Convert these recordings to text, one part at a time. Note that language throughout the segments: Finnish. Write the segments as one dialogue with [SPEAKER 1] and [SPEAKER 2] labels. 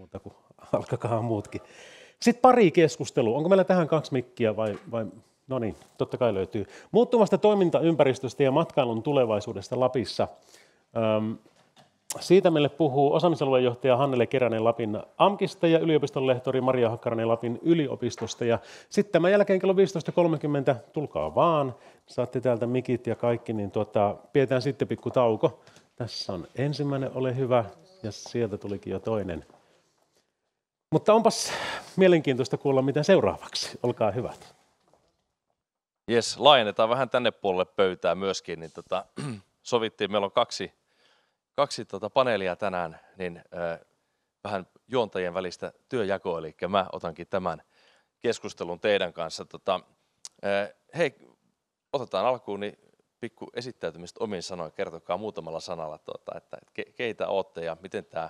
[SPEAKER 1] muuta kuin alkakaa muutkin. Sitten pari keskustelua. Onko meillä tähän 2 mikkiä vai? No niin, totta kai löytyy. Muuttuvasta toimintaympäristöstä ja matkailun tulevaisuudesta Lapissa. Siitä meille puhuu osaamisaluejohtaja Hannele Keränen Lapin AMKista ja yliopiston lehtori Maria Hakkarainen Lapin yliopistosta. Ja sitten tämän jälkeen kello 15.30, tulkaa vaan, saatte täältä mikit ja kaikki, niin pidetään sitten pikku tauko. Tässä on ensimmäinen, ole hyvä, ja sieltä tulikin jo toinen. Mutta onpas mielenkiintoista kuulla, mitä seuraavaksi. Olkaa hyvät.
[SPEAKER 2] Jes, laajennetaan vähän tänne puolelle pöytää myöskin. Niin sovittiin, meillä on kaksi paneelia tänään, niin vähän juontajien välistä työjakoa, eli mä otankin tämän keskustelun teidän kanssa. Hei, otetaan alkuun niin pikku esittäytymistä omin sanoin. Kertokaa muutamalla sanalla, että keitä olette ja miten tämä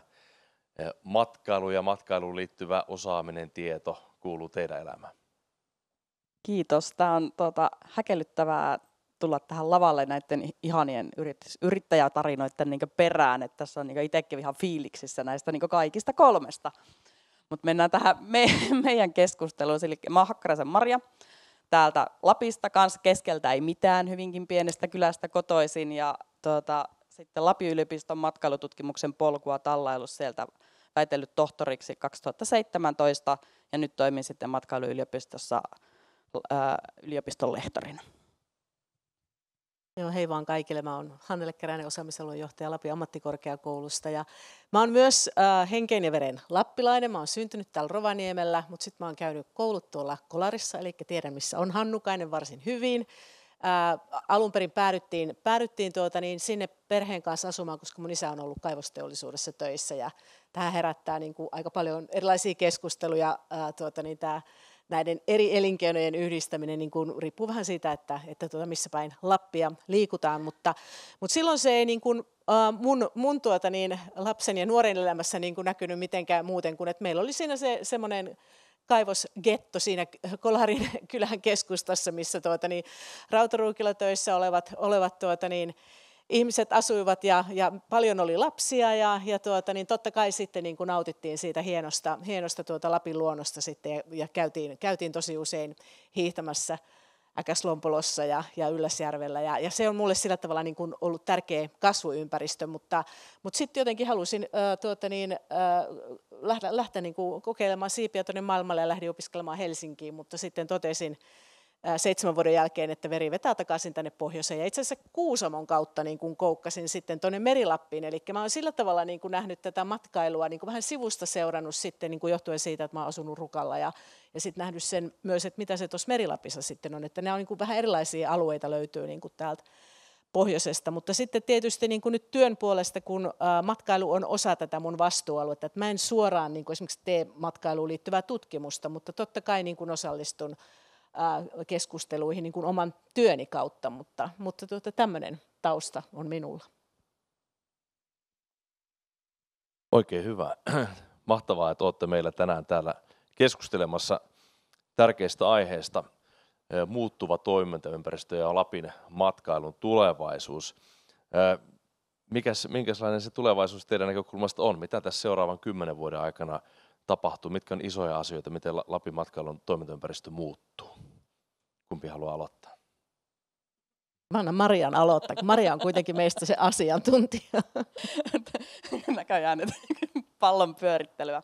[SPEAKER 2] matkailu ja matkailuun liittyvä osaaminen, tieto kuuluu teidän elämään.
[SPEAKER 3] Kiitos. Tämä on häkellyttävää tulla tähän lavalle näiden ihanien yrittäjätarinoiden perään, että tässä on itsekin ihan fiiliksissä näistä kaikista 3. Mutta mennään tähän meidän keskusteluun. Eli mä oon Hakkaraisen Maria, täältä Lapista, kanssa keskeltä ei mitään, hyvinkin pienestä kylästä kotoisin, ja sitten Lapin yliopiston matkailututkimuksen polkua tallaillut sieltä, väitellyt tohtoriksi 2017, ja nyt toimin sitten matkailuyliopistossa yliopiston lehtorina.
[SPEAKER 4] Joo, hei vaan kaikille. Mä oon Hannele Keränen, osaamisaluejohtaja Lapin ammattikorkeakoulusta. Ja mä oon myös henkeen ja veren lappilainen. Mä oon syntynyt täällä Rovaniemellä, mutta sitten mä oon käynyt koulut tuolla Kolarissa, eli tiedän missä on Hannukainen varsin hyvin. Alun perin päädyttiin sinne perheen kanssa asumaan, koska mun isä on ollut kaivosteollisuudessa töissä. Ja tähän herättää aika paljon erilaisia keskusteluja näiden eri elinkeinojen yhdistäminen riippuu vähän siitä, että missä päin Lappia liikutaan, mutta silloin se ei mun lapsen ja nuoren elämässä näkynyt mitenkään muuten kuin, että meillä oli siinä semmoinen kaivosgetto siinä Kolarin kylän keskustassa, missä Rautaruukilla töissä olevat ihmiset asuivat ja paljon oli lapsia ja totta kai sitten nautittiin siitä hienosta Lapin luonnosta sitten ja käytiin tosi usein hiihtämässä Äkäslompolossa ja Ylläsjärvellä ja se on mulle sillä tavalla ollut tärkeä kasvuympäristö, mutta sitten jotenkin halusin lähteä kokeilemaan siipiä tuonne maailmalle ja lähdin opiskelemaan Helsinkiin, mutta sitten totesin 7 vuoden jälkeen, että veri vetää takaisin tänne pohjoiseen. Ja itse asiassa Kuusamon kautta koukkasin sitten tuonne Merilappiin. Eli mä oon sillä tavalla nähnyt tätä matkailua, vähän sivusta seurannut sitten johtuen siitä, että mä oon asunut Rukalla. Ja sitten nähnyt sen myös, että mitä se tuossa Merilapissa sitten on. Että nämä on vähän erilaisia alueita löytyy täältä pohjoisesta. Mutta sitten tietysti nyt työn puolesta, kun matkailu on osa tätä mun vastuualuetta, että mä en suoraan esimerkiksi tee matkailuun liittyvää tutkimusta, mutta totta kai osallistun keskusteluihin oman työni kautta, mutta tämmöinen tausta on minulla.
[SPEAKER 2] Oikein hyvä. Mahtavaa, että olette meillä tänään täällä keskustelemassa tärkeistä aiheista. Muuttuva toimintaympäristö ja Lapin matkailun tulevaisuus. Minkälainen se tulevaisuus teidän näkökulmasta on? Mitä tässä seuraavan 10 vuoden aikana tapahtuu? Mitkä on isoja asioita? Miten Lapin matkailun toimintaympäristö muuttuu? Kumpi haluaa aloittaa?
[SPEAKER 4] Mä annan Marian aloittaa, kun Maria on kuitenkin meistä se asiantuntija.
[SPEAKER 3] Näköjään pallon pyörittelyä.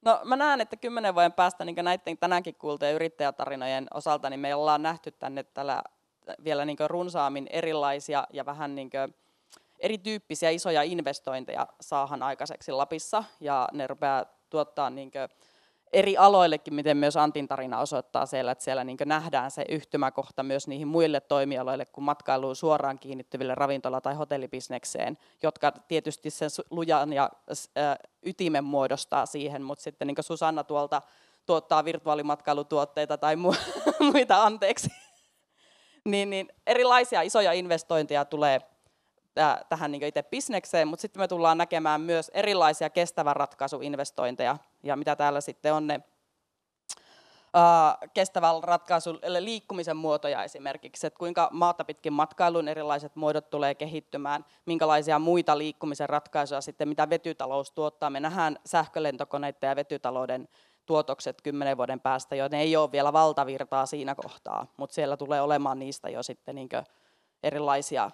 [SPEAKER 3] No mä näen, että 10 vuoden päästä niin näiden tänäänkin kuultujen yrittäjätarinojen osalta, niin me ollaan nähty tänne tällä vielä runsaammin erilaisia ja vähän erityyppisiä isoja investointeja saahan aikaiseksi Lapissa. Ja ne rupeaa tuottaa eri aloillekin, miten myös Antin tarina osoittaa siellä, että siellä nähdään se yhtymäkohta myös niihin muille toimialoille kuin matkailuun suoraan kiinnittyville ravintola- tai hotellibisnekseen, jotka tietysti sen lujan ja ytimen muodostaa siihen, mutta sitten niin kuin Susanna tuolta tuottaa virtuaalimatkailutuotteita tai muita, anteeksi, niin erilaisia isoja investointeja tulee tähän itse bisnekseen, mutta sitten me tullaan näkemään myös erilaisia kestävän ratkaisuinvestointeja, ja mitä täällä sitten on ne kestävällä ratkaisulla liikkumisen muotoja esimerkiksi, että kuinka maata pitkin matkailun erilaiset muodot tulee kehittymään, minkälaisia muita liikkumisen ratkaisuja sitten, mitä vetytalous tuottaa. Me nähdään sähkölentokoneiden ja vetytalouden tuotokset 10 vuoden päästä, joten ei ole vielä valtavirtaa siinä kohtaa, mutta siellä tulee olemaan niistä jo sitten niin erilaisia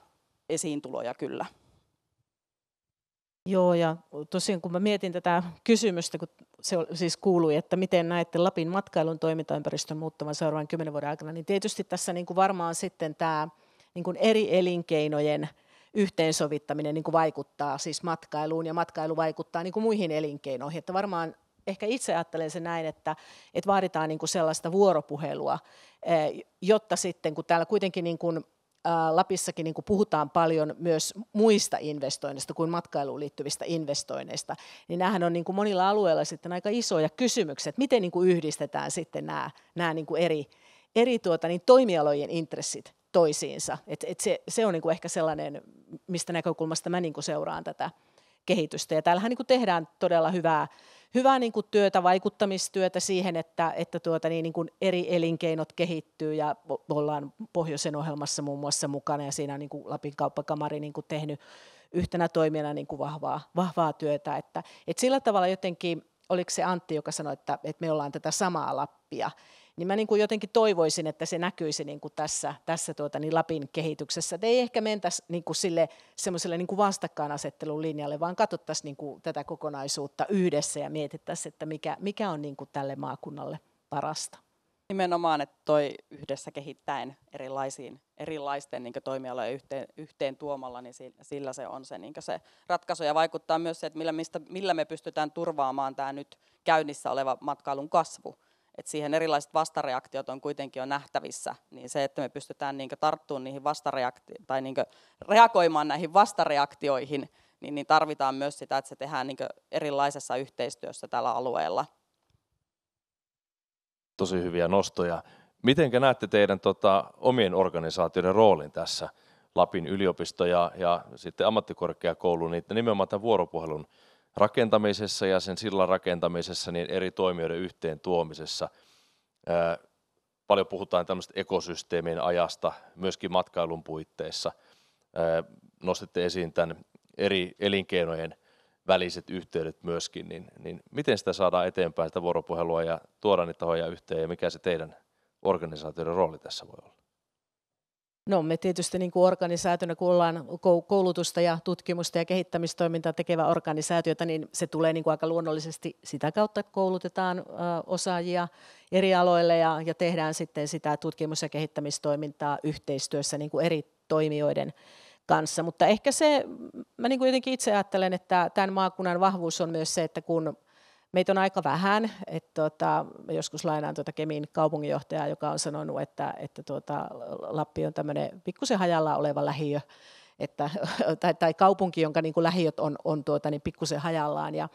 [SPEAKER 3] esiintuloja kyllä.
[SPEAKER 4] Joo, ja tosiaan kun mä mietin tätä kysymystä, kun se siis kuului, että miten näette Lapin matkailun toimintaympäristön muuttuvan seuraavan 10 vuoden aikana, niin tietysti tässä niin kuin varmaan sitten tämä niin kuin eri elinkeinojen yhteensovittaminen niin kuin vaikuttaa siis matkailuun, ja matkailu vaikuttaa niin kuin muihin elinkeinoihin, että varmaan ehkä itse ajattelen sen näin, että vaaditaan niin kuin sellaista vuoropuhelua, jotta sitten, kun täällä kuitenkin niin kuin Lapissakin niin kuin puhutaan paljon myös muista investoinneista kuin matkailuun liittyvistä investoinneista, niin näähän on niin kuin monilla alueilla sitten aika isoja kysymyksiä, että miten niin kuin yhdistetään sitten nämä niin kuin eri toimialojen intressit toisiinsa. Se on niin kuin ehkä sellainen, mistä näkökulmasta mä niin kuin seuraan tätä kehitystä. Ja täällähän niin kuin tehdään todella hyvää niin kuin työtä, vaikuttamistyötä siihen, että niin kuin eri elinkeinot kehittyy, ja ollaan Pohjoisen ohjelmassa muun muassa mukana, ja siinä on niin kuin Lapin kauppakamari niin kuin tehnyt yhtenä toimijana niin kuin vahvaa työtä. Että sillä tavalla jotenkin, oliko se Antti, joka sanoi, että me ollaan tätä samaa Lappia, niin mä niin kuin jotenkin toivoisin, että se näkyisi niin kuin tässä niin Lapin kehityksessä. Et ei ehkä mentäisi niin kuin semmoiselle niin kuin vastakkainasettelun linjalle, vaan katsottaisiin niin kuin tätä kokonaisuutta yhdessä ja mietittäisiin, että mikä on niin kuin tälle maakunnalle parasta.
[SPEAKER 3] Nimenomaan, että toi yhdessä kehittäen erilaisten niin toimialojen yhteen tuomalla, niin sillä se on se, niin se ratkaisu. Ja vaikuttaa myös se, että millä me pystytään turvaamaan tämä nyt käynnissä oleva matkailun kasvu. Että siihen erilaiset vastareaktiot on kuitenkin jo nähtävissä, niin se, että me pystytään niin tarttumaan niihin tai niin reagoimaan näihin vastareaktioihin, niin tarvitaan myös sitä, että se tehdään niin erilaisessa yhteistyössä tällä alueella.
[SPEAKER 2] Tosi hyviä nostoja. Mitenkä näette teidän omien organisaatioiden roolin tässä, Lapin yliopisto ja sitten ammattikorkeakoulu, niin nimenomaan tämän vuoropuhelun rakentamisessa ja sen sillan rakentamisessa, niin eri toimijoiden yhteen tuomisessa. Paljon puhutaan tämmöistä ekosysteemien ajasta, myöskin matkailun puitteissa. Nostitte esiin tämän eri elinkeinojen väliset yhteydet myöskin, niin miten sitä saadaan eteenpäin, sitä vuoropuhelua, ja tuoda niitä tahoja yhteen, ja mikä se teidän organisaatioiden rooli tässä voi olla?
[SPEAKER 4] No, me tietysti niin kuin organisaationa, kun ollaan koulutusta ja tutkimusta ja kehittämistoimintaa tekevä organisaatiota, niin se tulee niin kuin aika luonnollisesti sitä kautta, että koulutetaan osaajia eri aloille ja tehdään sitten sitä tutkimus- ja kehittämistoimintaa yhteistyössä niin kuin eri toimijoiden kanssa. Mutta ehkä mä niin kuin jotenkin itse ajattelen, että tämän maakunnan vahvuus on myös se, että kun meitä on aika vähän, että joskus lainaan Kemin kaupunginjohtajaa, joka on sanonut, että Lappi on tämmöinen pikkusen hajallaan oleva lähiö, tai kaupunki, jonka niin kuin lähiöt on pikkusen hajallaan. Ja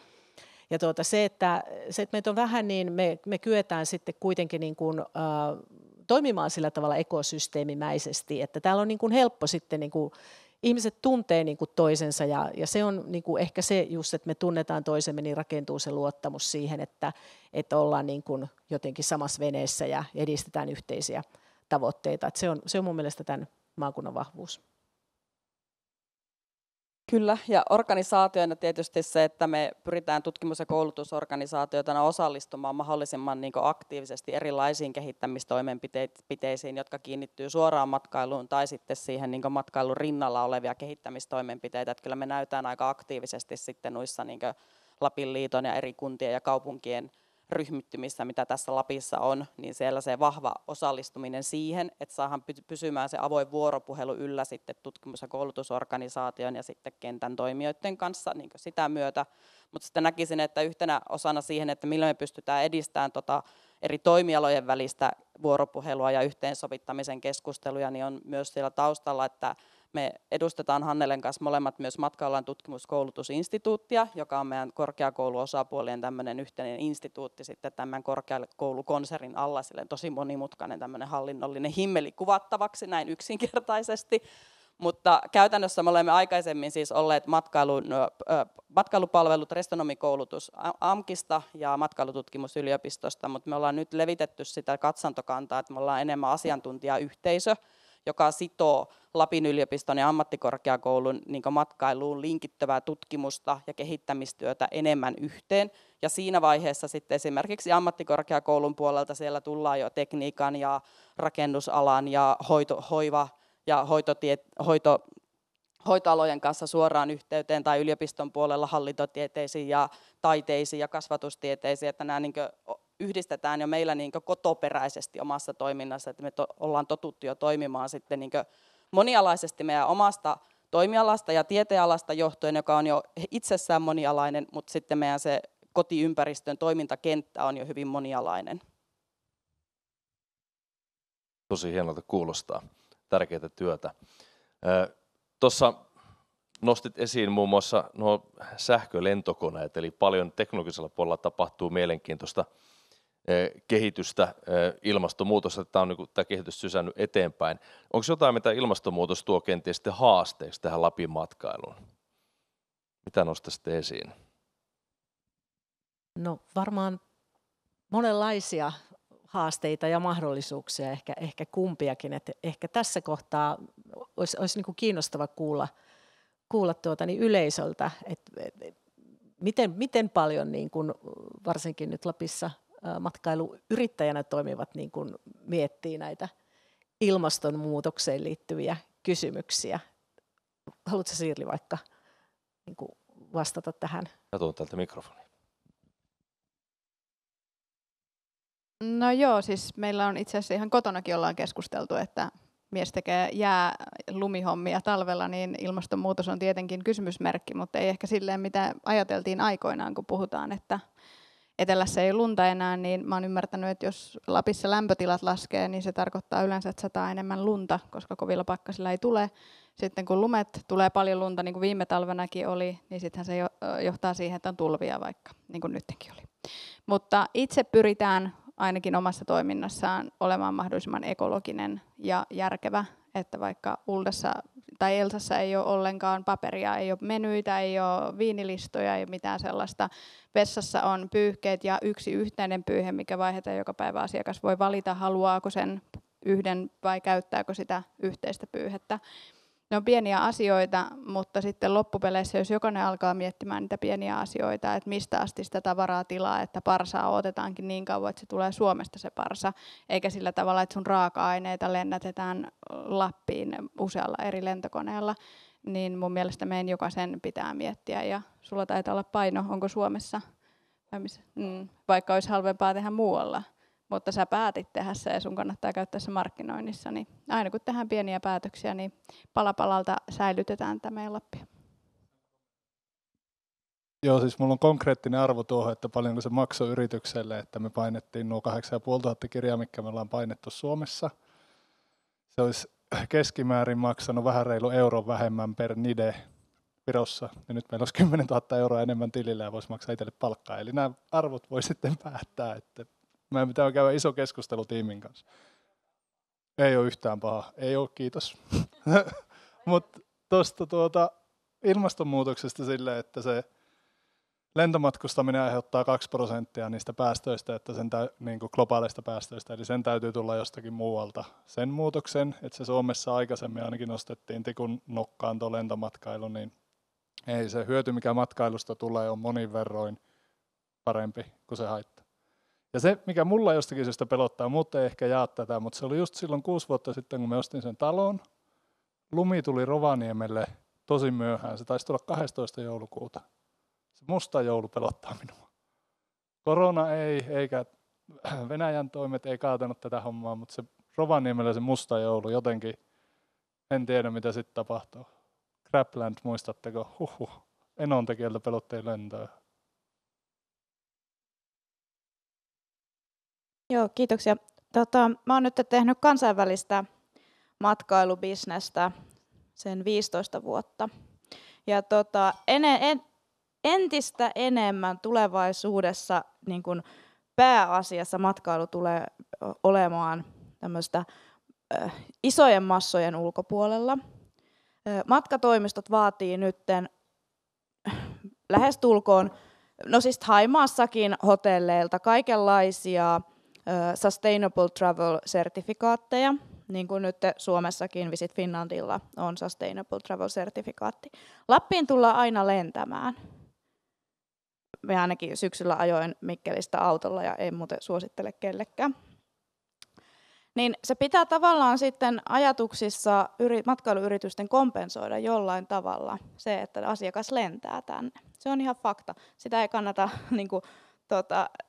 [SPEAKER 4] se, että meitä on vähän, niin me kyetään sitten kuitenkin niin kuin, toimimaan sillä tavalla ekosysteemimäisesti, että täällä on niin kuin helppo sitten niin kuin ihmiset tuntee niin kuin toisensa, ja se on niin kuin ehkä se just, että me tunnetaan toisemme, niin rakentuu se luottamus siihen, että ollaan niin kuin jotenkin samassa veneessä ja edistetään yhteisiä tavoitteita. Että se on mun mielestä tämän maakunnan vahvuus.
[SPEAKER 3] Kyllä, ja organisaationa tietysti se, että me pyritään tutkimus- ja koulutusorganisaatioitana osallistumaan mahdollisimman niin kuin aktiivisesti erilaisiin kehittämistoimenpiteisiin, jotka kiinnittyy suoraan matkailuun tai sitten siihen niin kuin matkailun rinnalla olevia kehittämistoimenpiteitä. Että kyllä me näytään aika aktiivisesti sitten noissa niin kuin Lapin liiton ja eri kuntien ja kaupunkien ryhmittymissä, mitä tässä Lapissa on, niin siellä se vahva osallistuminen siihen, että saadaan pysymään se avoin vuoropuhelu yllä sitten tutkimus- ja koulutusorganisaation ja sitten kentän toimijoiden kanssa niin sitä myötä. Mutta sitten näkisin, että yhtenä osana siihen, että millä me pystytään edistämään eri toimialojen välistä vuoropuhelua ja yhteensovittamisen keskusteluja, niin on myös siellä taustalla, että me edustetaan Hannelen kanssa molemmat myös Matkailualan tutkimuskoulutusinstituuttia, joka on meidän korkeakouluosapuolien tämmöinen yhteinen instituutti sitten tämän korkeakoulukonsernin alla, silleen tosi monimutkainen tämmöinen hallinnollinen himmeli kuvattavaksi näin yksinkertaisesti. Mutta käytännössä me olemme aikaisemmin siis olleet matkailupalvelut, restonomikoulutus AMKista ja matkailututkimusyliopistosta, mutta me ollaan nyt levitetty sitä katsantokantaa, että me ollaan enemmän asiantuntijayhteisö, joka sitoo Lapin yliopiston ja ammattikorkeakoulun niin matkailuun linkittävää tutkimusta ja kehittämistyötä enemmän yhteen. Ja siinä vaiheessa sitten esimerkiksi ammattikorkeakoulun puolelta siellä tullaan jo tekniikan ja rakennusalan ja hoiva- ja hoitoalojen kanssa suoraan yhteyteen tai yliopiston puolella hallintotieteisiin ja taiteisiin ja kasvatustieteisiin, että nämä niin yhdistetään jo meillä niin kotoperäisesti omassa toiminnassa, että me ollaan totuttu jo toimimaan sitten niin monialaisesti meidän omasta toimialasta ja tieteenalasta johtuen, joka on jo itsessään monialainen, mutta sitten meidän se kotiympäristön toimintakenttä on jo hyvin monialainen.
[SPEAKER 2] Tosi hienolta kuulostaa. Tärkeää työtä. Tuossa nostit esiin muun muassa nuo sähkölentokoneet, eli paljon teknologisella puolella tapahtuu mielenkiintoista kehitystä, ilmastonmuutosta, tämä on tämä kehitys sysännyt eteenpäin. Onko jotain, mitä ilmastonmuutos tuo kenties haasteeksi tähän Lapin matkailuun? Mitä nostaisitte esiin?
[SPEAKER 4] No varmaan monenlaisia haasteita ja mahdollisuuksia, ehkä kumpiakin. Että ehkä tässä kohtaa olisi niin kuin kiinnostava kuulla yleisöltä, että miten paljon niin kuin varsinkin nyt Lapissa matkailuyrittäjänä toimivat niin kuin miettii näitä ilmastonmuutokseen liittyviä kysymyksiä. Haluatko Siirli vaikka niin kuin vastata tähän?
[SPEAKER 2] Mä tuon täältä mikrofonia.
[SPEAKER 5] No joo, siis meillä on itse asiassa ihan kotonakin ollaan keskusteltu, että mies tekee lumihommia talvella, niin ilmastonmuutos on tietenkin kysymysmerkki, mutta ei ehkä silleen, mitä ajateltiin aikoinaan, kun puhutaan, että etelässä ei ole lunta enää, niin mä oon ymmärtänyt, että jos Lapissa lämpötilat laskee, niin se tarkoittaa yleensä, että sataa enemmän lunta, koska kovilla pakkasilla ei tule. Sitten kun tulee paljon lunta, niin kuin viime talvenakin oli, niin sittenhän se johtaa siihen, että on tulvia vaikka, niin kuin nytkin oli. Mutta itse pyritään ainakin omassa toiminnassaan olemaan mahdollisimman ekologinen ja järkevä, että vaikka Uldassa tai Elsassa ei ole ollenkaan paperia, ei ole menyitä, ei ole viinilistoja, ei ole mitään sellaista. Vessassa on pyyhkeet ja yksi yhteinen pyyhe, mikä vaihdetaan joka päivä. Asiakas voi valita, haluaako sen yhden vai käyttääkö sitä yhteistä pyyhettä. Ne on pieniä asioita, mutta sitten loppupeleissä, jos jokainen alkaa miettimään niitä pieniä asioita, että mistä asti sitä tavaraa tilaa, että parsaa odotetaankin niin kauan, että se tulee Suomesta se parsa, eikä sillä tavalla, että sun raaka-aineita lennätetään Lappiin usealla eri lentokoneella, niin mun mielestä meidän jokaisen pitää miettiä. Ja sulla taitaa olla paino, onko Suomessa, vaikka olisi halvempaa tehdä muualla. Mutta sä päätit tehdä se ja sun kannattaa käyttää se markkinoinnissa, niin aina kun tehdään pieniä päätöksiä, niin pala palalta säilytetään tämä meidän Lappia.
[SPEAKER 6] Joo, siis mulla on konkreettinen arvo tuohon, että paljonko se maksoi yritykselle, että me painettiin nuo 8500 kirjaa, mitkä me ollaan painettu Suomessa. Se olisi keskimäärin maksanut vähän reilu euron vähemmän per nide Virossa, ja nyt meillä olisi 10 000 euroa enemmän tilillä ja voisi maksaa itselle palkkaa. Eli nämä arvot voi sitten päättää, että meidän pitää käydä iso keskustelu tiimin kanssa. Ei ole yhtään paha. Ei ole, kiitos. Mutta tuosta ilmastonmuutoksesta silleen, että se lentomatkustaminen aiheuttaa 2% niistä päästöistä, että sen niin kuin globaaleista päästöistä, eli sen täytyy tulla jostakin muualta. Sen muutoksen, että se Suomessa aikaisemmin ainakin nostettiin tikun nokkaan tuo lentomatkailu, niin ei se hyöty, mikä matkailusta tulee, on monin verroin parempi kuin se haittaa. Ja se, mikä mulla jostakin syystä pelottaa, muut ei ehkä jaa tätä, mutta se oli just silloin 6 vuotta sitten, kun me ostin sen talon. Lumi tuli Rovaniemelle tosi myöhään, se taisi tulla 12. joulukuuta. Se musta joulu pelottaa minua. Korona ei, eikä Venäjän toimet ei kaatanut tätä hommaa, mutta se Rovaniemellä se musta joulu jotenkin, en tiedä mitä sitten tapahtuu. Crapland, muistatteko? Enontekiöltä pelottiin lentoja.
[SPEAKER 7] Joo, kiitoksia. Mä oon nyt tehnyt kansainvälistä matkailubisnestä sen 15 vuotta. Ja entistä enemmän tulevaisuudessa niin kun pääasiassa matkailu tulee olemaan tämmöistä isojen massojen ulkopuolella. Matkatoimistot vaatii nytten lähestulkoon, no siis Thaimaassakin hotelleilta kaikenlaisia sustainable travel-sertifikaatteja, niin kuin nyt Suomessakin Visit Finlandilla on sustainable travel-sertifikaatti. Lappiin tullaan aina lentämään. Me ainakin syksyllä ajoin Mikkelistä autolla ja en muuten suosittele kellekään. Niin se pitää tavallaan sitten ajatuksissa matkailuyritysten kompensoida jollain tavalla se, että asiakas lentää tänne. Se on ihan fakta. Sitä ei kannata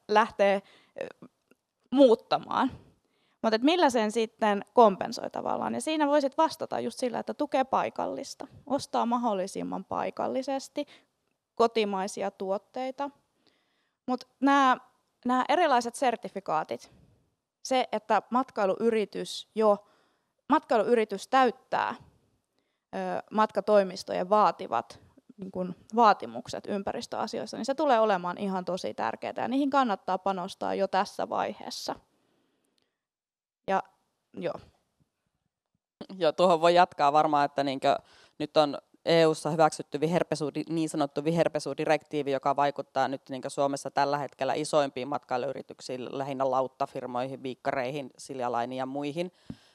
[SPEAKER 7] lähteä muuttamaan. Mutta millä sen sitten kompensoi tavallaan? Ja siinä voisit vastata just sillä, että tukee paikallista. Ostaa mahdollisimman paikallisesti kotimaisia tuotteita. Mutta nämä erilaiset sertifikaatit, se, että matkailu-yritys täyttää matkatoimistojen vaativat niin kuin vaatimukset ympäristöasioissa, niin se tulee olemaan ihan tosi tärkeää ja niihin kannattaa panostaa jo tässä vaiheessa. Ja joo.
[SPEAKER 3] Joo, tuohon voi jatkaa varmaan, että nyt on EU:ssa hyväksytty niin sanottu viherpesudirektiivi, joka vaikuttaa nyt Suomessa tällä hetkellä isoimpiin matkailuyrityksiin, lähinnä lauttafirmoihin, viikkareihin, Silja-Lainiin ja muihin.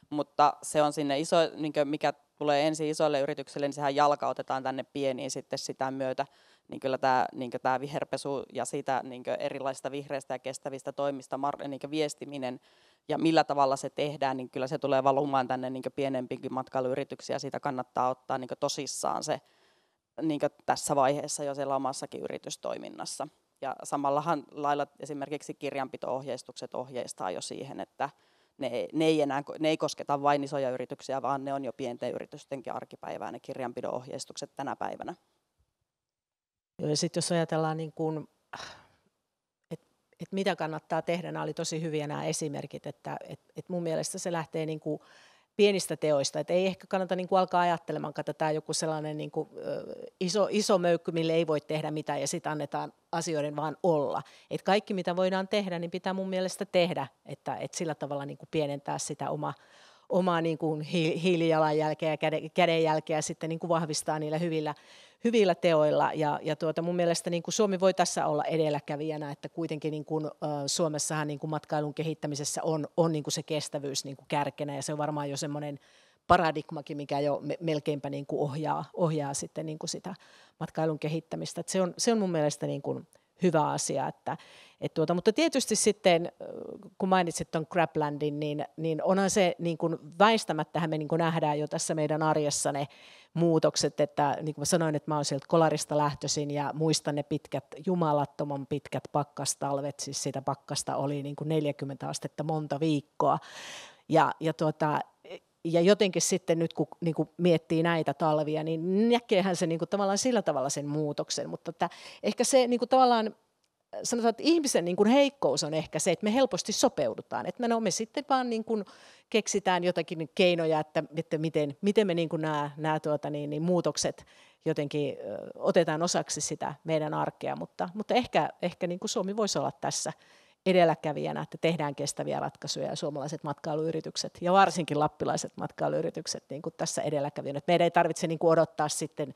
[SPEAKER 3] Mutta se on sinne iso, mikä tulee ensin isoille yrityksille, niin sehän jalkautetaan tänne pieniin sitten sitä myötä. Niin kyllä tämä viherpesu ja siitä erilaisista vihreistä ja kestävistä toimista viestiminen ja millä tavalla se tehdään, niin kyllä se tulee valumaan tänne pienempiinkin matkailuyrityksiä. Siitä kannattaa ottaa tosissaan se tässä vaiheessa jo siellä omassakin yritystoiminnassa. Ja samallahan lailla esimerkiksi kirjanpito-ohjeistukset ohjeistaa jo siihen, että ne ei kosketa vain isoja yrityksiä, vaan ne on jo pienten yritystenkin arkipäivää, ne kirjanpidon ohjeistukset tänä päivänä.
[SPEAKER 4] Ja sitten jos ajatellaan, että mitä kannattaa tehdä, nämä oli tosi hyviä nämä esimerkit, että mun mielestä se lähtee pienistä teoista, että ei ehkä kannata alkaa ajattelemaan, että tämä on joku sellainen iso möykky, mille ei voi tehdä mitään ja sitten annetaan asioiden vaan olla. Että kaikki mitä voidaan tehdä, niin pitää mun mielestä tehdä, että sillä tavalla pienentää sitä omaa hiilijalanjälkeä ja kädenjälkeä sitten vahvistaa niillä hyvillä teoilla. Ja mun mielestä Suomi voi tässä olla edelläkävijänä, että kuitenkin Suomessahan matkailun kehittämisessä on se kestävyys kärkenä, ja se on varmaan jo semmoinen paradigmakin, mikä jo melkeinpä ohjaa sitten sitä matkailun kehittämistä. Että se on mun mielestä hyvä asia. Mutta tietysti sitten, kun mainitsit tuon Crablandin, niin onhan se väistämättähän me nähdään jo tässä meidän arjessa ne muutokset, että niin kuin mä sanoin, että mä oon sieltä Kolarista lähtöisin ja muistan ne jumalattoman pitkät pakkastalvet, siis sitä pakkasta oli 40 astetta monta viikkoa. Ja jotenkin sitten nyt, kun miettii näitä talvia, niin näkeehän se tavallaan sillä tavalla sen muutoksen, mutta että ehkä se tavallaan, sanotaan, että ihmisen heikkous on ehkä se, että me helposti sopeudutaan, että me sitten vaan keksitään jotakin keinoja, että miten me nämä muutokset jotenkin otetaan osaksi sitä meidän arkea, mutta ehkä Suomi voisi olla tässä edelläkävijänä, että tehdään kestäviä ratkaisuja ja suomalaiset matkailuyritykset ja varsinkin lappilaiset matkailuyritykset tässä edelläkävijänä. Meidän ei tarvitse odottaa sitten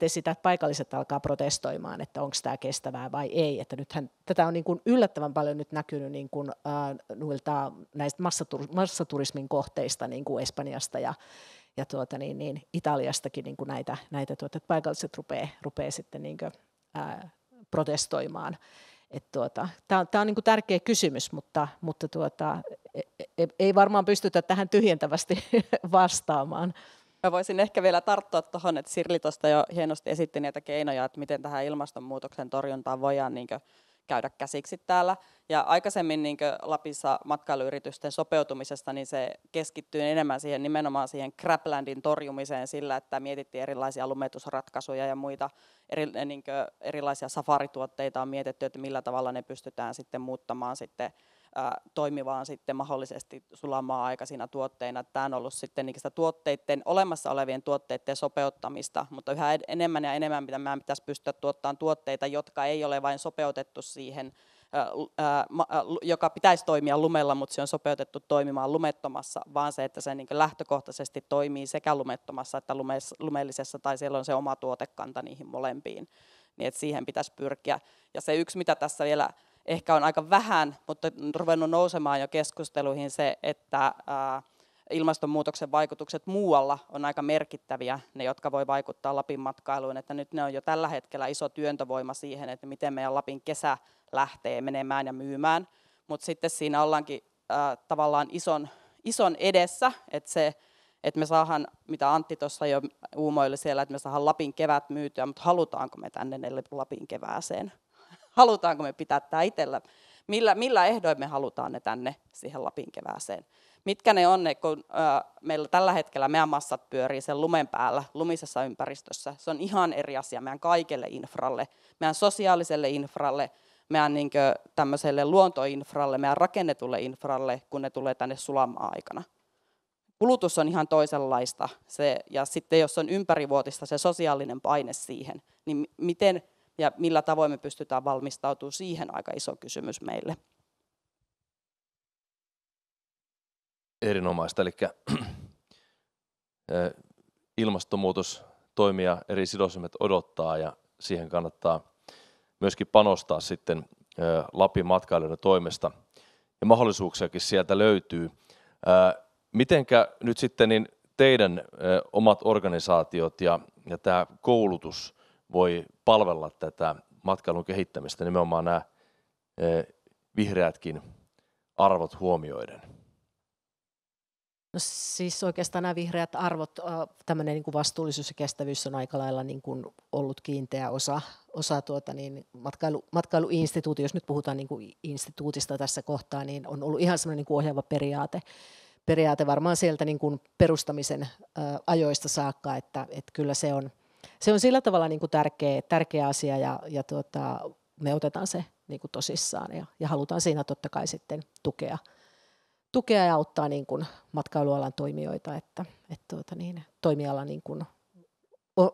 [SPEAKER 4] sitä, että paikalliset alkaa protestoimaan, että onko tämä kestävää vai ei. Että nythän tätä on yllättävän paljon nyt näkynyt näistä massaturismin kohteista Espanjasta ja Italiastakin näitä että paikalliset rupeaa sitten protestoimaan. Tämä on tärkeä kysymys, mutta ei varmaan pystytä tähän tyhjentävästi vastaamaan.
[SPEAKER 3] Mä voisin ehkä vielä tarttua tuohon, että Sirli tuosta jo hienosti esitti näitä keinoja, että miten tähän ilmastonmuutoksen torjuntaan voidaan käydä käsiksi täällä. Ja aikaisemmin Lapissa matkailuyritysten sopeutumisesta, niin se keskittyy enemmän nimenomaan siihen Crablandin torjumiseen sillä, että mietittiin erilaisia lumetusratkaisuja ja muita erilaisia safarituotteita on mietitty, että millä tavalla ne pystytään sitten muuttamaan sitten toimivaan sitten mahdollisesti sulamaa-aikaisina tuotteina. Tämä on ollut sitten sitä olemassa olevien tuotteiden sopeuttamista, mutta yhä enemmän ja enemmän meidän pitäisi pystyä tuottamaan tuotteita, jotka ei ole vain sopeutettu siihen joka pitäisi toimia lumella, mutta se on sopeutettu toimimaan lumettomassa, vaan se, että se niin kuin lähtökohtaisesti toimii sekä lumettomassa että lumeellisessa, tai siellä on se oma tuotekanta niihin molempiin. Niin että siihen pitäisi pyrkiä. Ja se yksi, mitä tässä vielä ehkä on aika vähän, mutta on ruvennut nousemaan jo keskusteluihin se, että ilmastonmuutoksen vaikutukset muualla on aika merkittäviä, ne jotka voi vaikuttaa Lapin matkailuun, että nyt ne on jo tällä hetkellä iso työntövoima siihen, että miten meidän Lapin kesä lähtee menemään ja myymään, mutta sitten siinä ollaankin tavallaan ison edessä, että me saadaan, mitä Antti tuossa jo uumoili siellä, että me saadaan Lapin kevät myytyä, mutta halutaanko me tänne Lapin kevääseen? Halutaanko me pitää tämä itsellä? Millä ehdoin me halutaan ne tänne siihen Lapin kevääseen? Mitkä ne on ne, kun meillä tällä hetkellä meidän massat pyörii sen lumen päällä, lumisessa ympäristössä. Se on ihan eri asia meidän kaikelle infralle, meidän sosiaaliselle infralle, meidän tämmöiselle luontoinfralle, meidän rakennetulle infralle, kun ne tulee tänne sulamaan aikana. Kulutus on ihan toisenlaista, ja sitten jos on ympärivuotista se sosiaalinen paine siihen, niin miten ja millä tavoin me pystytään valmistautumaan siihen, aika iso kysymys meille.
[SPEAKER 2] Erinomaista, eli ilmastonmuutos toimia eri sidosryhmät odottaa ja siihen kannattaa myöskin panostaa sitten Lapin matkailijoiden toimesta ja mahdollisuuksiakin sieltä löytyy. Mitenkä nyt sitten niin teidän omat organisaatiot ja tämä koulutus voi palvella tätä matkailun kehittämistä, nimenomaan nämä vihreätkin arvot huomioiden?
[SPEAKER 4] No siis oikeastaan nämä vihreät arvot, tämmöinen niin kuin vastuullisuus ja kestävyys on aika lailla niin kuin ollut kiinteä osa matkailuinstituutti, jos nyt puhutaan niin kuin instituutista tässä kohtaa, niin on ollut ihan semmoinen niin kuin ohjaava periaate varmaan sieltä niin kuin perustamisen ajoista saakka, että kyllä se on sillä tavalla niin kuin tärkeä asia ja me otetaan se niin kuin tosissaan ja halutaan siinä totta kai sitten tukea ja auttaa niin kuin matkailualan toimijoita, että toimiala niin kuin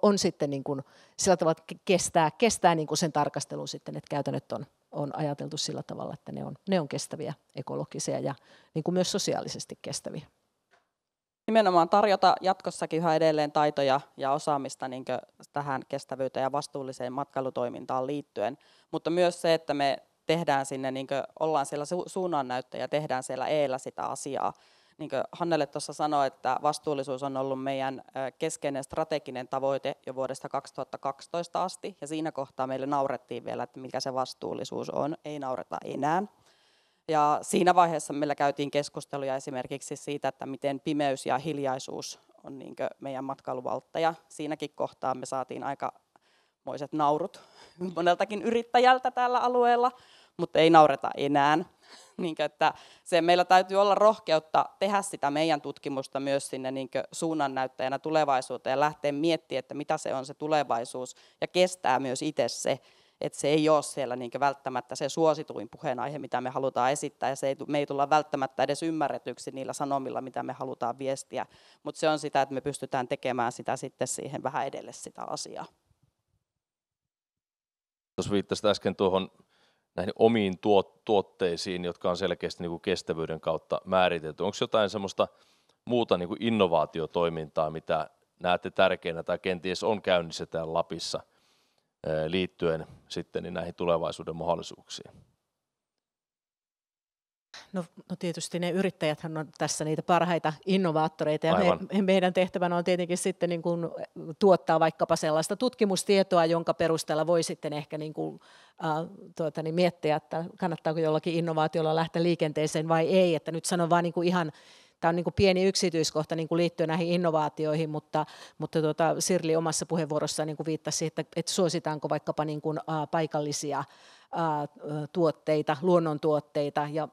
[SPEAKER 4] on sitten niin kuin sillä tavalla, että kestää niin kuin sen tarkastelun sitten, että käytännöt on ajateltu sillä tavalla, että ne on kestäviä, ekologisia ja niin kuin myös sosiaalisesti kestäviä.
[SPEAKER 3] Nimenomaan tarjota jatkossakin yhä edelleen taitoja ja osaamista niin kuin tähän kestävyyteen ja vastuulliseen matkailutoimintaan liittyen, mutta myös se, että me tehdään sinne, niin kuin ollaan siellä suunnannäyttäjä ja tehdään siellä eellä sitä asiaa. Niin kuin Hannele tuossa sanoi, että vastuullisuus on ollut meidän keskeinen strateginen tavoite jo vuodesta 2012 asti, ja siinä kohtaa meille naurettiin vielä, että mikä se vastuullisuus on, ei naureta enää. Ja siinä vaiheessa meillä käytiin keskusteluja esimerkiksi siitä, että miten pimeys ja hiljaisuus on niin kuin meidän matkailuvaltteja. Siinäkin kohtaa me saatiin aikamoiset naurut moneltakin yrittäjältä tällä alueella, mutta ei naureta enää. Niin kuin, että meillä täytyy olla rohkeutta tehdä sitä meidän tutkimusta myös sinne niin kuin suunnannäyttäjänä tulevaisuuteen ja lähteä miettimään, että mitä se on se tulevaisuus ja kestää myös itse se, että se ei ole siellä niin kuin välttämättä se suosituin puheenaihe, mitä me halutaan esittää, ja me ei tulla välttämättä edes ymmärretyksi niillä sanomilla, mitä me halutaan viestiä, mutta se on sitä, että me pystytään tekemään sitä sitten siihen vähän edelle sitä asiaa.
[SPEAKER 2] Tuossa viittasit äsken näihin omiin tuotteisiin, jotka on selkeästi niin kuin kestävyyden kautta määritelty. Onko jotain semmoista muuta niin kuin innovaatiotoimintaa, mitä näette tärkeänä tai kenties on käynnissä täällä Lapissa liittyen sitten niin näihin tulevaisuuden mahdollisuuksiin?
[SPEAKER 4] No tietysti ne yrittäjäthän on tässä niitä parhaita innovaattoreita ja meidän tehtävänä on tietenkin sitten niin kuin tuottaa vaikkapa sellaista tutkimustietoa, jonka perusteella voi sitten ehkä niin kuin, miettiä, että kannattaako jollakin innovaatiolla lähteä liikenteeseen vai ei. Että nyt sanon vaan niin kuin ihan, tämä on niin kuin pieni yksityiskohta niin kuin liittyen näihin innovaatioihin, mutta Sirli omassa puheenvuorossaan niin kuin viittasi, että suositaanko vaikkapa niin kuin paikallisia tuotteita, luonnontuotteita ja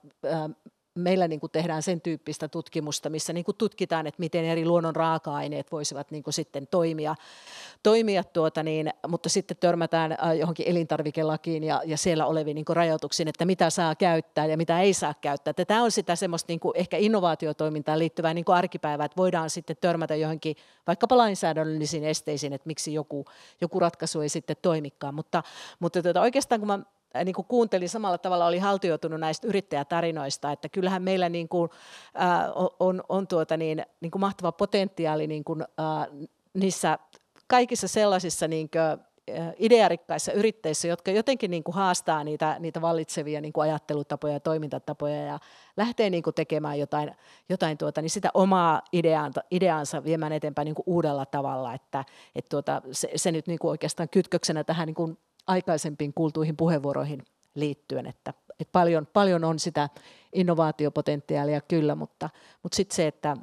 [SPEAKER 4] meillä niin kuin tehdään sen tyyppistä tutkimusta, missä niin kuin tutkitaan, että miten eri luonnon raaka-aineet voisivat niin kuin sitten toimia mutta sitten törmätään johonkin elintarvikelakiin ja siellä oleviin niin kuin rajoituksiin, että mitä saa käyttää ja mitä ei saa käyttää. Että tämä on sitä semmoista niin kuin ehkä innovaatiotoimintaan liittyvää niin kuin arkipäivää, että voidaan sitten törmätä johonkin vaikkapa lainsäädännöllisiin esteisiin, että miksi joku ratkaisu ei sitten toimikaan. Mutta oikeastaan kun mä niin kuin kuuntelin samalla tavalla, oli haltioitunut näistä yrittäjätarinoista, että kyllähän meillä niin kuin, on niin kuin mahtava potentiaali niin kuin, niissä kaikissa sellaisissa niin kuin, idearikkaissa yrittäjissä, jotka jotenkin niin kuin haastaa niitä vallitsevia niin kuin ajattelutapoja ja toimintatapoja ja lähtee niin kuin tekemään jotain niin sitä omaa ideaansa viemään eteenpäin niin kuin uudella tavalla, että se nyt niin kuin oikeastaan kytköksenä tähän niin kuin aikaisempiin kuultuihin puheenvuoroihin liittyen, että paljon on sitä innovaatiopotentiaalia kyllä, mutta sitten se, että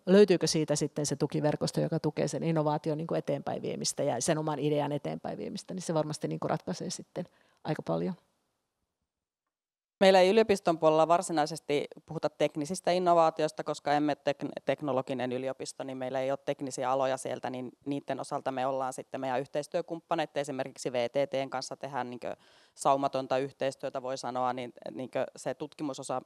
[SPEAKER 4] löytyykö siitä sitten se tukiverkosto, joka tukee sen innovaation niin kuin eteenpäin viemistä ja sen oman idean eteenpäin viemistä, niin se varmasti niin kuin ratkaisee sitten aika paljon. Meillä ei yliopiston puolella varsinaisesti puhuta teknisistä innovaatioista, koska emme teknologinen yliopisto, niin meillä ei ole teknisiä aloja sieltä, niin niiden osalta me ollaan sitten meidän yhteistyökumppaneita, esimerkiksi VTT:n kanssa tehdään niin saumatonta yhteistyötä, voi sanoa, niin se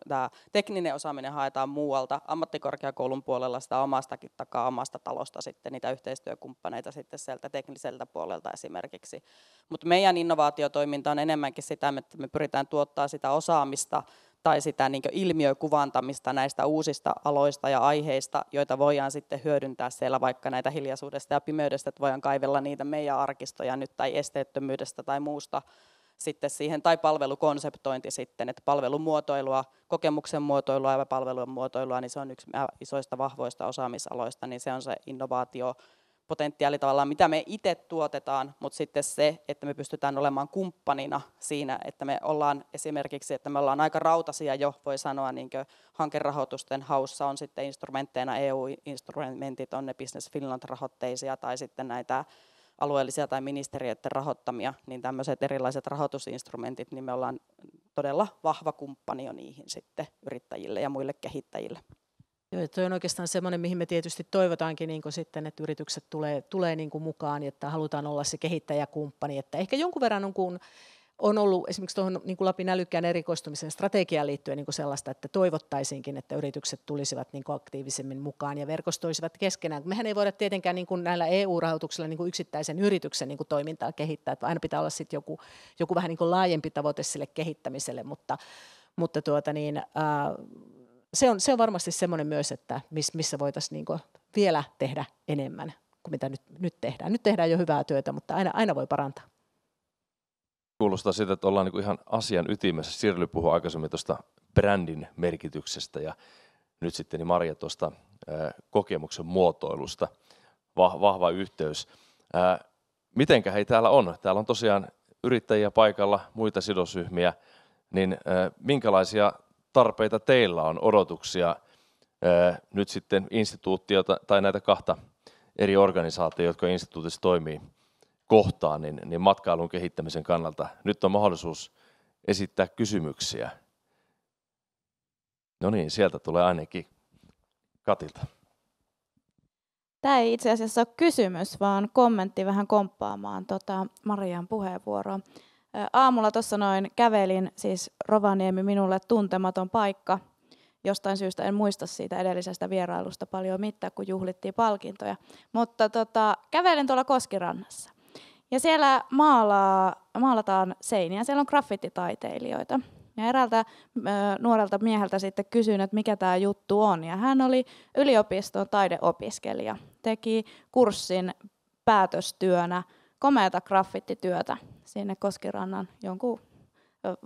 [SPEAKER 4] tämä tekninen osaaminen haetaan muualta, ammattikorkeakoulun puolella sitä omastakin takaa omasta talosta sitten niitä yhteistyökumppaneita sitten sieltä tekniseltä puolelta esimerkiksi. Mutta meidän innovaatiotoiminta on enemmänkin sitä, että me pyritään tuottaa sitä osaamista tai sitä niin kuin ilmiökuvantamista näistä uusista aloista ja aiheista, joita voidaan sitten hyödyntää siellä vaikka näitä hiljaisuudesta ja pimeydestä, että voidaan kaivella niitä meidän arkistoja nyt tai esteettömyydestä tai muusta sitten siihen, tai palvelukonseptointi sitten, että palvelumuotoilua, kokemuksen muotoilua ja palvelun muotoilua, niin se on yksi isoista vahvoista osaamisaloista, niin se on se innovaatiopotentiaali tavallaan, mitä me itse tuotetaan, mutta sitten se, että me pystytään olemaan kumppanina siinä, että me ollaan esimerkiksi, että me ollaan aika rautaisia jo, voi sanoa, niin kuin hankerahoitusten haussa on sitten instrumentteina EU-instrumentit, on ne Business Finland-rahoitteisia tai sitten näitä alueellisia tai ministeriöiden rahoittamia, niin tämmöiset erilaiset rahoitusinstrumentit, niin me ollaan todella vahva kumppani jo niihin sitten yrittäjille ja muille kehittäjille.
[SPEAKER 8] Joo, tuo on oikeastaan semmoinen, mihin me tietysti toivotaankin niin sitten, että yritykset tulee niin kuin mukaan, että halutaan olla se kehittäjäkumppani. Että ehkä jonkun verran on ollut esimerkiksi tuohon niin kuin Lapin älykkään erikoistumisen strategiaan liittyen niin kuin sellaista, että toivottaisinkin, että yritykset tulisivat niin kuin aktiivisemmin mukaan ja verkostoisivat keskenään. Mehän ei voida tietenkään niin kuin näillä EU-rahoituksilla niin kuin yksittäisen yrityksen niin kuin toimintaa kehittää, että aina pitää olla sitten joku vähän niin kuin laajempi tavoite sille kehittämiselle, mutta se on varmasti semmoinen myös, että missä voitaisiin niin kuin vielä tehdä enemmän kuin mitä nyt tehdään. Nyt tehdään jo hyvää työtä, mutta aina voi parantaa.
[SPEAKER 2] Kuulostaa siltä, että ollaan niin ihan asian ytimessä. Sirli puhui aikaisemmin tuosta brändin merkityksestä ja nyt sitten niin Maria tuosta kokemuksen muotoilusta. Vahva yhteys. Mitenkä hei täällä on? Täällä on tosiaan yrittäjiä paikalla, muita sidosryhmiä. Niin minkälaisia tarpeita teillä on, odotuksia nyt sitten instituutiota tai näitä kahta eri organisaatiota, jotka instituutissa toimii kohtaan, niin matkailun kehittämisen kannalta. Nyt on mahdollisuus esittää kysymyksiä. No niin, sieltä tulee ainakin Katilta.
[SPEAKER 7] Tämä ei itse asiassa ole kysymys, vaan kommentti vähän komppaamaan Marian puheenvuoroa. Aamulla tuossa noin kävelin, siis Rovaniemi minulle tuntematon paikka. Jostain syystä en muista siitä edellisestä vierailusta paljon mitään, kun juhlittiin palkintoja. Mutta kävelin tuolla Koskirannassa. Ja siellä maalataan seiniä, siellä on graffititaiteilijoita. Ja eräältä nuorelta mieheltä sitten kysyin, että mikä tämä juttu on. Ja hän oli yliopiston taideopiskelija, teki kurssin päätöstyönä komeata graffittityötä sinne Koskirannan jonkun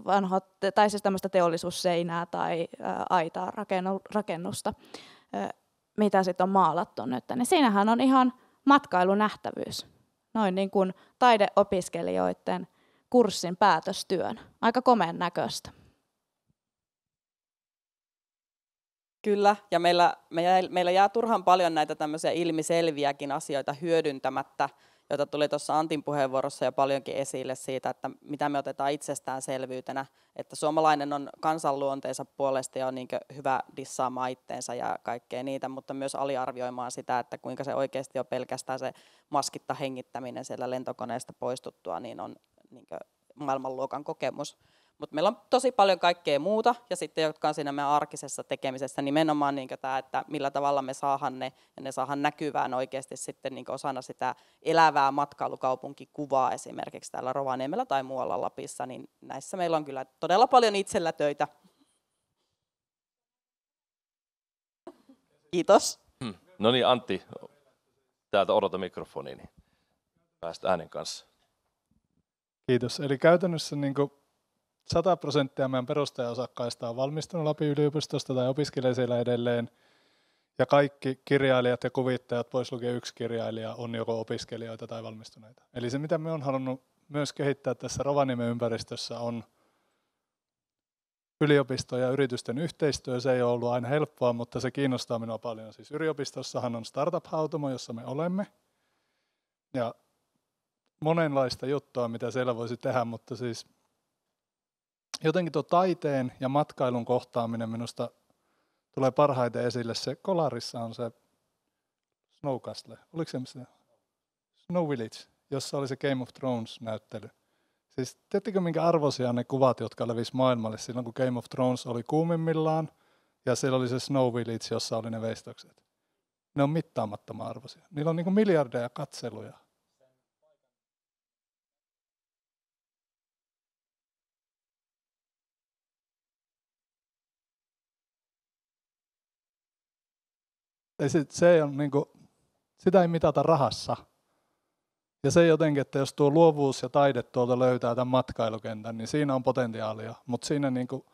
[SPEAKER 7] vanhat, tai siis tämmöistä teollisuusseinää tai aitaa rakennusta, mitä sitten on maalattu nyt. Niin siinähän on ihan matkailunähtävyys. Noin niin kuin taideopiskelijoiden kurssin päätöstyön. Aika komeen näköistä.
[SPEAKER 3] Kyllä, ja meillä jää turhan paljon näitä tämmöisiä ilmiselviäkin asioita hyödyntämättä, joita tuli tuossa Antin puheenvuorossa jo paljonkin esille siitä, että mitä me otetaan itsestäänselvyytenä, että suomalainen on kansanluonteensa puolesta ja on niin hyvä dissaamaan itteensä ja kaikkea niitä, mutta myös aliarvioimaan sitä, että kuinka se oikeasti on pelkästään se maskitta hengittäminen siellä lentokoneesta poistuttua, niin on niin maailmanluokan kokemus. Mutta meillä on tosi paljon kaikkea muuta, ja sitten jotka on siinä meidän arkisessa tekemisessä nimenomaan niin tämä, että millä tavalla me saadaan ne, ja ne saadaan näkyvään oikeasti sitten niin osana sitä elävää matkailukaupunkikuvaa esimerkiksi täällä Rovaniemellä tai muualla Lapissa, niin näissä meillä on kyllä todella paljon itsellä töitä. Kiitos.
[SPEAKER 2] No niin, Antti, täältä odota mikrofoniin, niin päästä äänen kanssa.
[SPEAKER 6] Kiitos. Eli käytännössä niin 100% meidän perustajaosakkaista on valmistunut Lapin yliopistosta tai opiskelee siellä edelleen. Ja kaikki kirjailijat ja kuvittajat, pois lukien yksi kirjailija, on joko opiskelijoita tai valmistuneita. Eli se, mitä me on halunnut myös kehittää tässä Rovaniemen ympäristössä, on yliopisto- ja yritysten yhteistyö. Se ei ole ollut aina helppoa, mutta se kiinnostaa minua paljon. Siis yliopistossahan on startup-hautomo, jossa me olemme. Ja monenlaista juttua, mitä siellä voisi tehdä, mutta siis jotenkin tuo taiteen ja matkailun kohtaaminen minusta tulee parhaiten esille. Se Kolarissa on se Snow Castle, oliko se Snow Village, jossa oli se Game of Thrones-näyttely. Siis tiedättekö minkä arvoisia ne kuvat, jotka levisi maailmalle silloin, kun Game of Thrones oli kuumimmillaan, ja siellä oli se Snow Village, jossa oli ne veistokset. Ne on mittaamattoman arvoisia. Niillä on niin kuin miljardeja katseluja. Se on niin kuin, sitä ei mitata rahassa. Ja se jotenkin, että jos tuo luovuus ja taide tuolta löytää tämän matkailukentän, niin siinä on potentiaalia. Mutta siinä niin kuin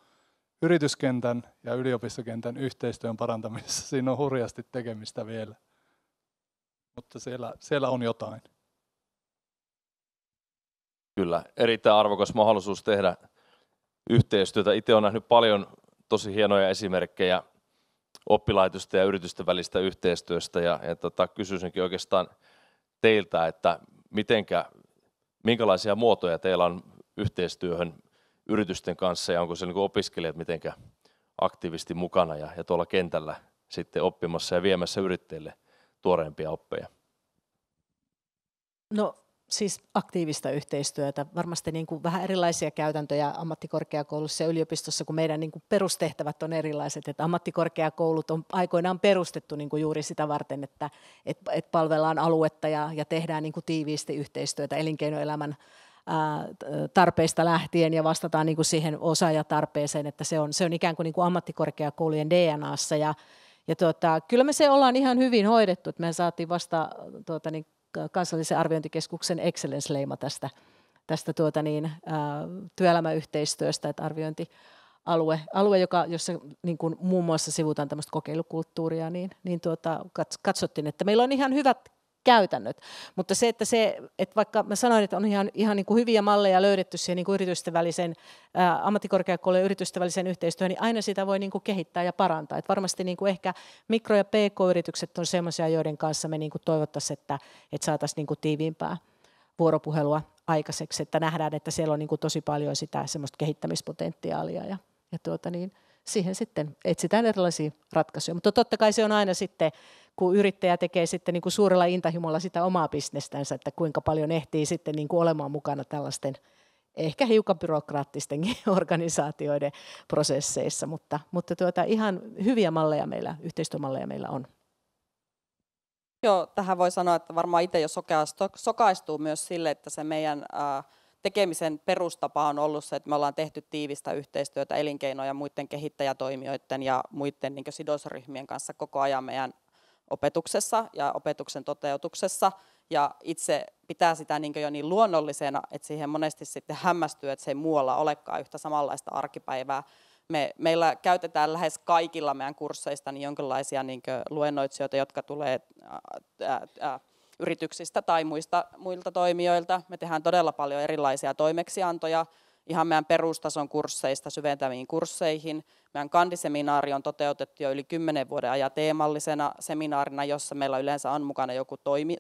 [SPEAKER 6] yrityskentän ja yliopistokentän yhteistyön parantamisessa siinä on hurjasti tekemistä vielä. Mutta siellä on jotain.
[SPEAKER 2] Kyllä, erittäin arvokas mahdollisuus tehdä yhteistyötä. Itse olen nähnyt paljon tosi hienoja esimerkkejä oppilaitosten ja yritysten välistä yhteistyöstä ja kysyisinkin oikeastaan teiltä, että minkälaisia muotoja teillä on yhteistyöhön yritysten kanssa ja onko se niin kuin opiskelijat mitenkä aktiivisesti mukana ja tuolla kentällä sitten oppimassa ja viemässä yrittäjille tuoreempia oppeja?
[SPEAKER 8] No siis aktiivista yhteistyötä, varmasti niin kuin vähän erilaisia käytäntöjä ammattikorkeakoulussa ja yliopistossa, kun meidän niin kuin perustehtävät on erilaiset. Että ammattikorkeakoulut on aikoinaan perustettu niin kuin juuri sitä varten, että palvellaan aluetta ja tehdään niin kuin tiiviisti yhteistyötä elinkeinoelämän tarpeista lähtien ja vastataan niin kuin siihen osaajatarpeeseen, että se on ikään kuin, ammattikorkeakoulujen DNAssa kyllä me se ollaan ihan hyvin hoidettu, että me saatiin vasta kansallisen arviointikeskuksen Excellence-leima tästä työelämäyhteistyöstä, että arviointialue, jossa niin kuin muun muassa sivutaan tämmöistä kokeilukulttuuria, niin katsottiin, että meillä on ihan hyvät käytännöt, mutta että vaikka mä sanoin, että on ihan niin kuin hyviä malleja löydetty siihen niin kuin yritysten välisen, ammattikorkeakoulujen yritysten välisen yhteistyöhön, niin aina sitä voi niin kuin kehittää ja parantaa. Että varmasti niin kuin ehkä mikro- ja pk-yritykset on sellaisia, joiden kanssa me niin kuin toivottaisiin, että saataisiin niin kuin tiiviimpää vuoropuhelua aikaiseksi, että nähdään, että siellä on niin kuin tosi paljon sitä semmoista kehittämispotentiaalia ja siihen sitten etsitään erilaisia ratkaisuja. Mutta totta kai se on aina sitten, kun yrittäjä tekee sitten niin kuin suurella intohimolla sitä omaa bisnestänsä, että kuinka paljon ehtii sitten niin kuin olemaan mukana tällaisten ehkä hiukan byrokraattistenkin organisaatioiden prosesseissa, mutta ihan hyviä malleja meillä, yhteistyömalleja meillä on.
[SPEAKER 3] Joo, tähän voi sanoa, että varmaan itse jo sokaistuu myös sille, että se meidän tekemisen perustapa on ollut se, että me ollaan tehty tiivistä yhteistyötä elinkeino- ja muiden kehittäjätoimijoiden ja muiden niin kuin sidosryhmien kanssa koko ajan meidän opetuksessa ja opetuksen toteutuksessa. Ja itse pitää sitä niin kuin jo niin luonnollisena, että siihen monesti sitten hämmästyy, että se ei muualla olekaan yhtä samanlaista arkipäivää. Meillä käytetään lähes kaikilla meidän kursseista niin jonkinlaisia niin kuin luennoitsijoita, jotka tulee yrityksistä tai muilta toimijoilta. Me tehdään todella paljon erilaisia toimeksiantoja ihan meidän perustason kursseista syventäviin kursseihin. Meidän kandiseminaari on toteutettu jo yli 10 vuoden ajan teemallisena seminaarina, jossa meillä yleensä on mukana joku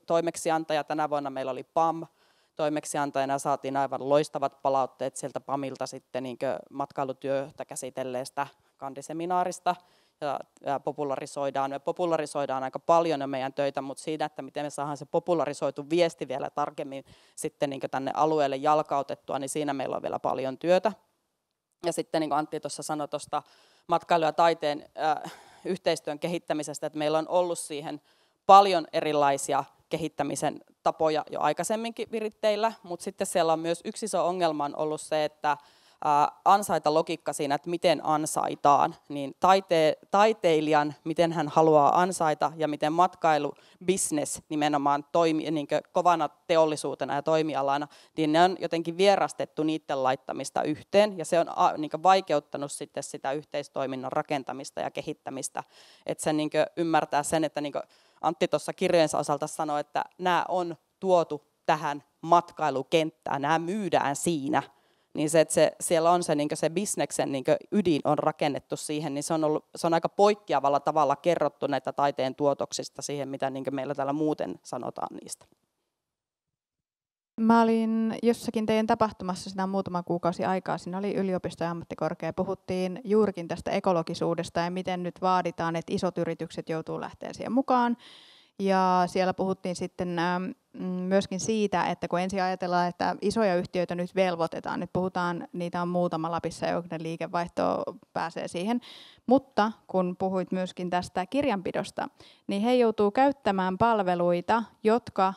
[SPEAKER 3] toimeksiantaja. Tänä vuonna meillä oli PAM toimeksiantajana, saatiin aivan loistavat palautteet sieltä PAMilta sitten niin matkailutyötä käsitelleestä kandiseminaarista. Ja me popularisoidaan aika paljon jo meidän töitä, mutta siinä, että miten me saadaan se popularisoitu viesti vielä tarkemmin sitten niin tänne alueelle jalkautettua, niin siinä meillä on vielä paljon työtä. Ja sitten niin kuin Antti tuossa sanoi tuosta matkailun ja taiteen yhteistyön kehittämisestä, että meillä on ollut siihen paljon erilaisia kehittämisen tapoja jo aikaisemminkin viritteillä, mutta sitten siellä on myös yksi iso ongelma on ollut se, että ansaita logiikka siinä, että miten ansaitaan, niin taiteilijan, miten hän haluaa ansaita ja miten matkailubisnes nimenomaan toimii niin kovana teollisuutena ja toimialana, niin ne on jotenkin vierastettu niiden laittamista yhteen ja se on niin vaikeuttanut sitten sitä yhteistoiminnan rakentamista ja kehittämistä, että se niin ymmärtää sen, että niin Antti tuossa kirjojensa osalta sanoi, että nämä on tuotu tähän matkailukenttään, nämä myydään siinä, niin se, että siellä on se, niin se bisneksen niin ydin on rakennettu siihen, niin se on aika poikkeavalla tavalla kerrottu näitä taiteen tuotoksista siihen, mitä niin meillä täällä muuten sanotaan niistä.
[SPEAKER 5] Mä olin jossakin teidän tapahtumassa sitä muutama kuukausi aikaa. Siinä oli yliopisto ja ammattikorkea. Puhuttiin juurikin tästä ekologisuudesta ja miten nyt vaaditaan, että isot yritykset joutuu lähteä siihen mukaan. Ja siellä puhuttiin sitten myöskin siitä, että kun ensin ajatellaan, että isoja yhtiöitä nyt velvoitetaan, nyt puhutaan, niitä on muutama Lapissa, joiden liikevaihto pääsee siihen. Mutta kun puhuit myöskin tästä kirjanpidosta, niin he joutuu käyttämään palveluita, jotka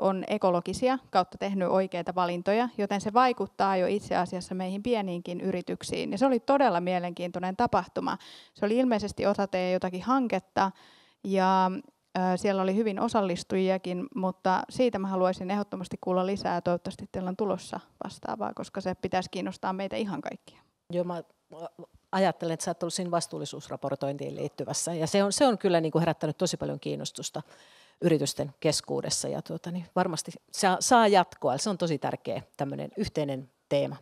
[SPEAKER 5] on ekologisia kautta tehnyt oikeita valintoja, joten se vaikuttaa jo itse asiassa meihin pieniinkin yrityksiin. Ja se oli todella mielenkiintoinen tapahtuma. Se oli ilmeisesti osa teidän jotakin hanketta ja siellä oli hyvin osallistujiakin, mutta siitä mä haluaisin ehdottomasti kuulla lisää. Toivottavasti teillä on tulossa vastaavaa, koska se pitäisi kiinnostaa meitä ihan kaikkia.
[SPEAKER 8] Joo, mä ajattelen, että sä oot ollut siinä vastuullisuusraportointiin liittyvässä. Ja se on kyllä niin kuin herättänyt tosi paljon kiinnostusta yritysten keskuudessa. Ja niin varmasti saa jatkoa. Se on tosi tärkeä tämmöinen yhteinen teema.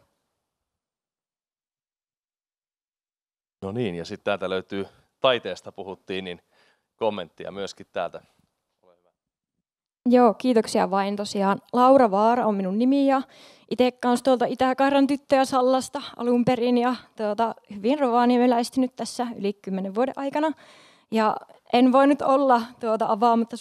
[SPEAKER 2] No niin, ja sitten täältä löytyy, taiteesta puhuttiin, niin kommenttia myöskin täältä.
[SPEAKER 9] Joo, kiitoksia vain tosiaan. Laura Vaara on minun nimi ja itse kanssa tuolta Itä-Kairan tyttöjä Sallasta alun perin ja hyvin rovaniemeläistynyt tässä yli 10 vuoden aikana. Ja en voinut olla avaamatta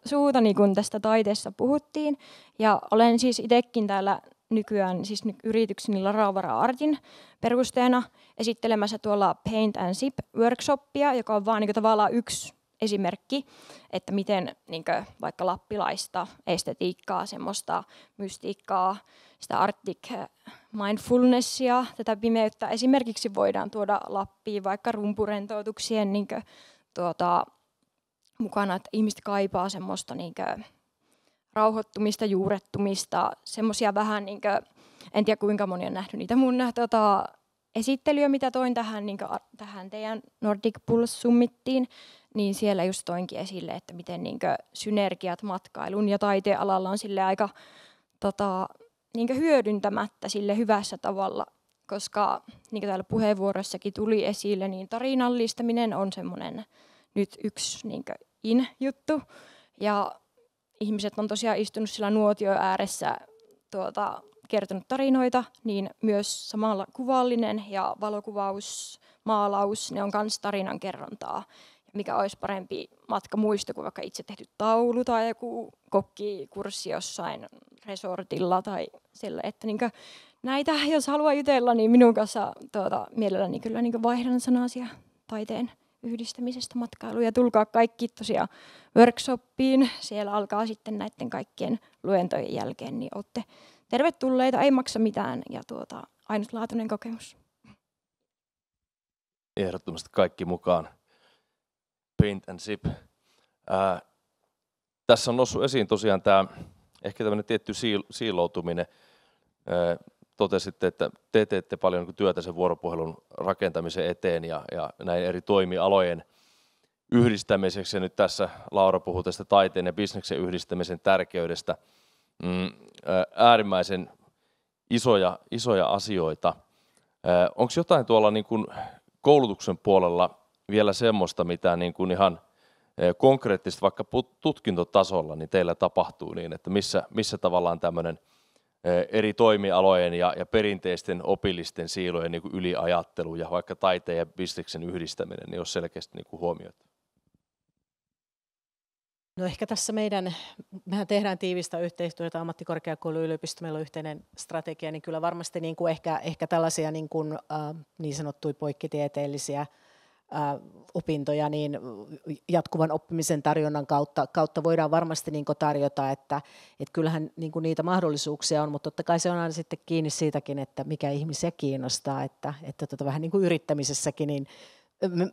[SPEAKER 9] suutani, kun tästä taiteessa puhuttiin. Ja olen siis itsekin täällä nykyään siis yritykseni Laravara Artin perusteena esittelemässä tuolla Paint and Sip -workshoppia, joka on vaan tavallaan yksi esimerkki, että miten vaikka lappilaista estetiikkaa, semmoista mystiikkaa, sitä Arctic mindfulnessia, tätä pimeyttä esimerkiksi voidaan tuoda Lappiin vaikka rumpurentoutuksien mukana, että ihmiset kaipaa semmoista rauhoittumista, juurettumista, semmoisia vähän, en tiedä kuinka moni on nähnyt niitä mun esittelyä, mitä toin tähän teidän Nordic Pulse Summittiin, niin siellä just toinkin esille, että miten synergiat matkailun ja taiteen alalla on sille aika hyödyntämättä sille hyvässä tavalla, koska niin kuin täällä puheenvuorossakin tuli esille, niin tarinallistaminen on semmoinen nyt yksi in-juttu, ja ihmiset on tosiaan istunut sillä nuotio ääressä kertonut tarinoita, niin myös samalla kuvallinen ja valokuvaus, maalaus, ne on myös tarinan kerrontaa. Mikä olisi parempi matkamuisto kuin vaikka itse tehty taulu tai joku kokkikurssi jossain resortilla tai sillä, että näitä, jos haluaa jutella, niin minun kanssa mielelläni kyllä vaihdan sanasia taiteen yhdistämisestä matkailuun ja tulkaa kaikki tosiaan workshoppiin. Siellä alkaa sitten näiden kaikkien luentojen jälkeen, niin olette tervetulleita, ei maksa mitään ja ainutlaatuinen kokemus.
[SPEAKER 2] Ehdottomasti kaikki mukaan. Paint and Sip. Tässä on noussut esiin tosiaan tämä ehkä tämmöinen tietty siiloutuminen. Totesitte, että te teette paljon työtä sen vuoropuhelun rakentamisen eteen ja näin eri toimialojen yhdistämiseksi. Ja nyt tässä Laura puhuu tästä taiteen ja bisneksen yhdistämisen tärkeydestä. Äärimmäisen isoja asioita. Onko jotain tuolla niin kuin koulutuksen puolella vielä semmoista, mitä niin kuin ihan konkreettisesti vaikka tutkintotasolla niin teillä tapahtuu niin, että missä tavallaan tämmöinen eri toimialojen ja perinteisten opillisten siilojen niin kuin yliajattelu ja vaikka taiteen ja bisneksen yhdistäminen niin olisi selkeästi niin kuin huomioitu?
[SPEAKER 8] No ehkä tässä mehän tehdään tiivistä yhteistyötä ammattikorkeakoulu yliopisto, meillä on yhteinen strategia, niin kyllä varmasti niin kuin ehkä tällaisia niin sanottuja poikkitieteellisiä opintoja niin jatkuvan oppimisen tarjonnan kautta voidaan varmasti niin kuin tarjota, että kyllähän niin kuin niitä mahdollisuuksia on, mutta totta kai se on aina sitten kiinni siitäkin, että mikä ihmisiä kiinnostaa, että vähän niin kuin yrittämisessäkin, niin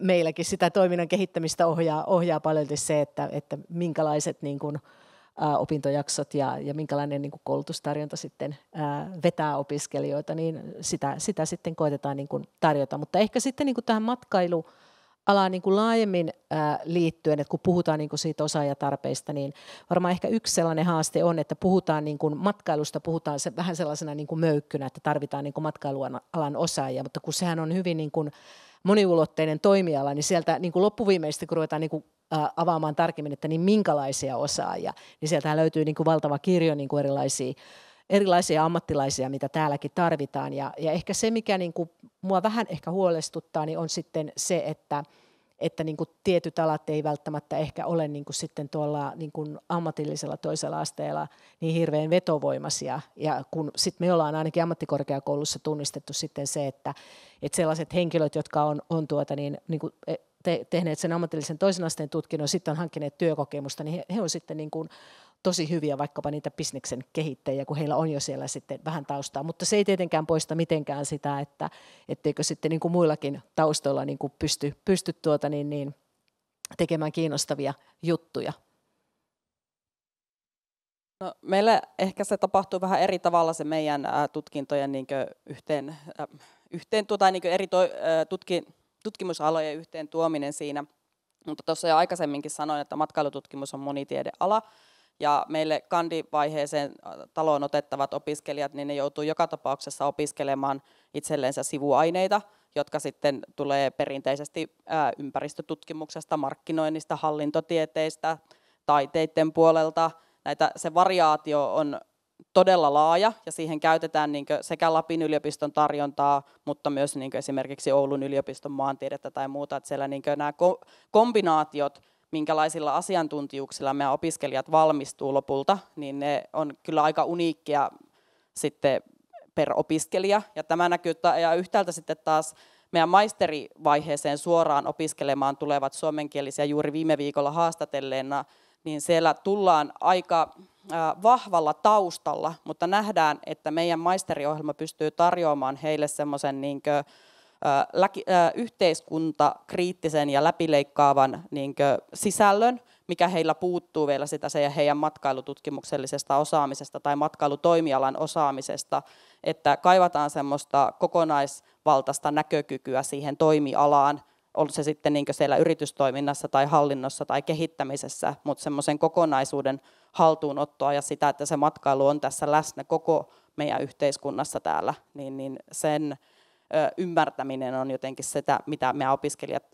[SPEAKER 8] meilläkin sitä toiminnan kehittämistä ohjaa paljolti se, että minkälaiset niin kuin, opintojaksot ja minkälainen niin kuin koulutustarjonta sitten vetää opiskelijoita, niin sitä sitten koitetaan niin kuin tarjota. Mutta ehkä sitten niin kuin tähän matkailualaan niin kuin laajemmin liittyen, että kun puhutaan niin kuin siitä osaajatarpeista, niin varmaan ehkä yksi sellainen haaste on, että puhutaan niin kuin matkailusta, puhutaan se vähän sellaisena niin kuin möykkynä, että tarvitaan niin kuin matkailualan osaajia, mutta kun sehän on hyvin niin kuin moniulotteinen toimiala, niin sieltä niin kuin loppuviimeisesti, kun ruvetaan niin kuin avaamaan tarkemmin, että niin minkälaisia osaajia, niin sieltähän löytyy niin kuin valtava kirjo niin kuin erilaisia ammattilaisia, mitä täälläkin tarvitaan. Ja ehkä se, mikä niin kuin mua vähän ehkä huolestuttaa, niin on sitten se, että niin kuin tietyt alat ei välttämättä ehkä ole niin kuin sitten tuolla niin kuin ammatillisella toisella asteella niin hirveän vetovoimaisia. Ja kun sitten me ollaan ainakin ammattikorkeakoulussa tunnistettu sitten se, että sellaiset henkilöt, jotka on niin kuin tehneet sen ammatillisen toisen asteen tutkinnon, sitten on hankkineet työkokemusta, niin he on sitten niin kuin tosi hyviä vaikkapa niitä bisneksen kehittäjiä, kun heillä on jo siellä sitten vähän taustaa. Mutta se ei tietenkään mitenkään sitä, että etteikö sitten niin kuin muillakin taustoilla niin kuin pysty tekemään kiinnostavia juttuja.
[SPEAKER 3] No, meillä ehkä se tapahtuu vähän eri tavalla se meidän tutkintojen tutkimusalojen yhteen tuominen siinä. Mutta tuossa jo aikaisemminkin sanoin, että matkailututkimus on monitiedeala. Ja meille kandivaiheeseen taloon otettavat opiskelijat, niin ne joutuu joka tapauksessa opiskelemaan itsellensä sivuaineita, jotka sitten tulee perinteisesti ympäristötutkimuksesta, markkinoinnista, hallintotieteistä, taiteiden puolelta. Se variaatio on todella laaja ja siihen käytetään sekä Lapin yliopiston tarjontaa, mutta myös esimerkiksi Oulun yliopiston maantiedettä tai muuta. Että siellä nämä kombinaatiot, minkälaisilla asiantuntijuuksilla meidän opiskelijat valmistuu lopulta, niin ne on kyllä aika uniikkia sitten per opiskelija. Ja tämä näkyy ja yhtäältä sitten taas meidän maisterivaiheeseen suoraan opiskelemaan tulevat suomenkielisiä juuri viime viikolla haastatelleena, niin siellä tullaan aika vahvalla taustalla, mutta nähdään, että meidän maisteriohjelma pystyy tarjoamaan heille semmoisen yhteiskuntakriittisen ja läpileikkaavan sisällön, mikä heillä puuttuu vielä sitä heidän matkailututkimuksellisesta osaamisesta tai matkailutoimialan osaamisesta, että kaivataan semmoista kokonaisvaltaista näkökykyä siihen toimialaan, on se sitten siellä yritystoiminnassa tai hallinnossa tai kehittämisessä, mutta semmoisen kokonaisuuden haltuunottoa ja sitä, että se matkailu on tässä läsnä koko meidän yhteiskunnassa täällä, niin sen ymmärtäminen on jotenkin sitä, mitä meidän opiskelijat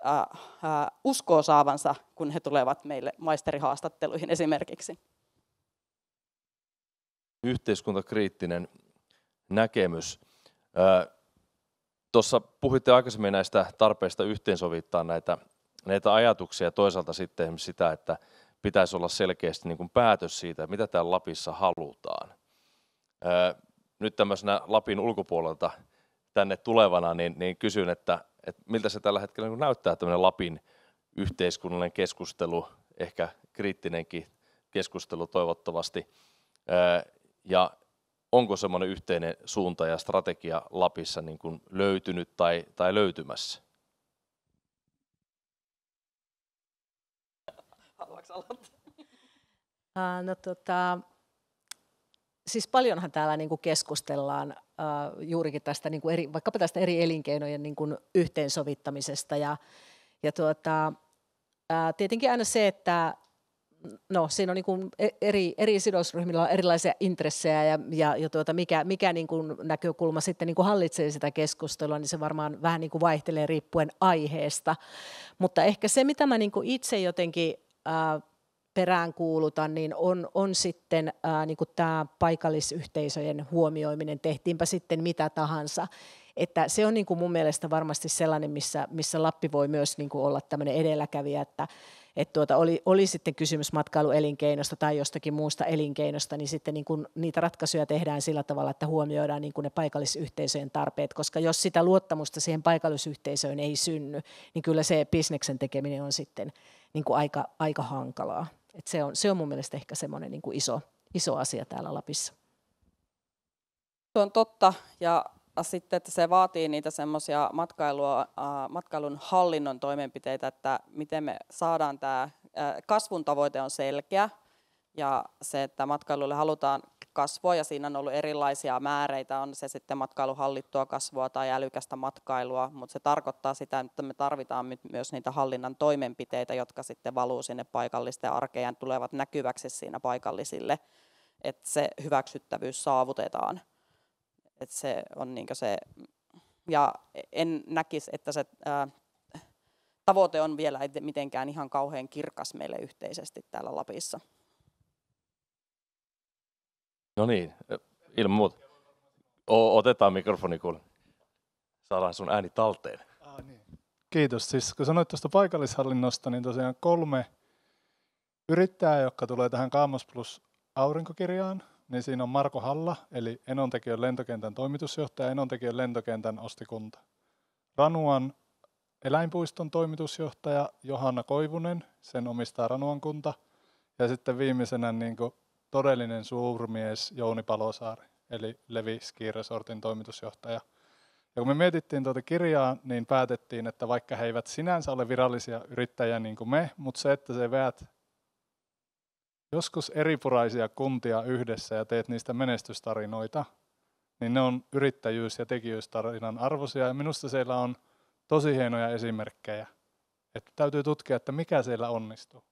[SPEAKER 3] uskoo saavansa, kun he tulevat meille maisterihaastatteluihin esimerkiksi.
[SPEAKER 2] Yhteiskuntakriittinen näkemys. Tuossa puhuitte aikaisemmin näistä tarpeista yhteensovittaa näitä ajatuksia ja toisaalta sitten esimerkiksi sitä, että pitäisi olla selkeästi niin kuin päätös siitä, mitä täällä Lapissa halutaan. Nyt tämmöisenä Lapin ulkopuolelta tänne tulevana, niin kysyn, että miltä se tällä hetkellä niin näyttää tämmöinen Lapin yhteiskunnallinen keskustelu, ehkä kriittinenkin keskustelu toivottavasti, ja onko semmoinen yhteinen suunta ja strategia Lapissa niin kuin löytynyt tai löytymässä?
[SPEAKER 3] Haluatko aloittaa?
[SPEAKER 8] Siis paljonhan täällä niin kuin keskustellaan juurikin tästä niin kuin vaikkapa tästä eri elinkeinojen niin kuin yhteensovittamisesta ja tietenkin aina se, että siinä on niin kuin eri sidosryhmillä on erilaisia intressejä ja mikä niin kuin näkökulma sitten niin kuin hallitsee sitä keskustelua, niin se varmaan vähän niin kuin vaihtelee riippuen aiheesta. Mutta ehkä se, mitä mä niin kuin itse jotenkin peräänkuulutan, niin on sitten niin kuin tämä paikallisyhteisöjen huomioiminen, tehtiinpä sitten mitä tahansa. Että se on niin kuin mun mielestä varmasti sellainen, missä Lappi voi myös niin kuin olla tämmöinen edelläkävijä, että oli sitten kysymys matkailuelinkeinosta tai jostakin muusta elinkeinosta, niin sitten niin kuin niitä ratkaisuja tehdään sillä tavalla, että huomioidaan niin kuin ne paikallisyhteisöjen tarpeet, koska jos sitä luottamusta siihen paikallisyhteisöön ei synny, niin kyllä se bisneksen tekeminen on sitten niin kuin aika hankalaa. Et se on mun mielestä ehkä semmoinen niin kuin iso asia täällä Lapissa.
[SPEAKER 3] Se on totta, ja sitten, että se vaatii niitä semmoisia matkailun hallinnon toimenpiteitä, että miten me saadaan tämä kasvun tavoite on selkeä, ja se, että matkailulle halutaan kasvua, ja siinä on ollut erilaisia määreitä, on se sitten matkailuhallittua kasvua tai älykästä matkailua, mutta se tarkoittaa sitä, että me tarvitaan myös niitä hallinnan toimenpiteitä, jotka sitten valuu sinne paikallisten arkeen ja tulevat näkyväksi siinä paikallisille, että se hyväksyttävyys saavutetaan. Että se on niin se, ja en näkisi, että se tavoite on vielä mitenkään ihan kauhean kirkas meille yhteisesti täällä Lapissa.
[SPEAKER 2] No niin, ilman muuta. Otetaan mikrofoni, kun saadaan sun ääni talteen.
[SPEAKER 6] Niin. Kiitos. Siis kun sanoit tuosta paikallishallinnosta, niin tosiaan 3 yrittäjää, jotka tulee tähän Kaamos Plus aurinkokirjaan, niin siinä on Marko Halla, eli Enontekiön lentokentän toimitusjohtaja, Enontekiön lentokentän ostikunta. Ranuan eläinpuiston toimitusjohtaja Johanna Koivunen, sen omistaa Ranuan kunta. Ja sitten viimeisenä niin kuin todellinen suurmies Jouni Palosaari, eli Levi Ski Resortin toimitusjohtaja. Ja kun me mietittiin tuota kirjaa, niin päätettiin, että vaikka he eivät sinänsä ole virallisia yrittäjiä niin kuin me, mutta se, että se veät joskus eripuraisia kuntia yhdessä ja teet niistä menestystarinoita, niin ne on yrittäjyys- ja tekijyystarinan arvoisia. Ja minusta siellä on tosi hienoja esimerkkejä. Että täytyy tutkia, että mikä siellä onnistuu.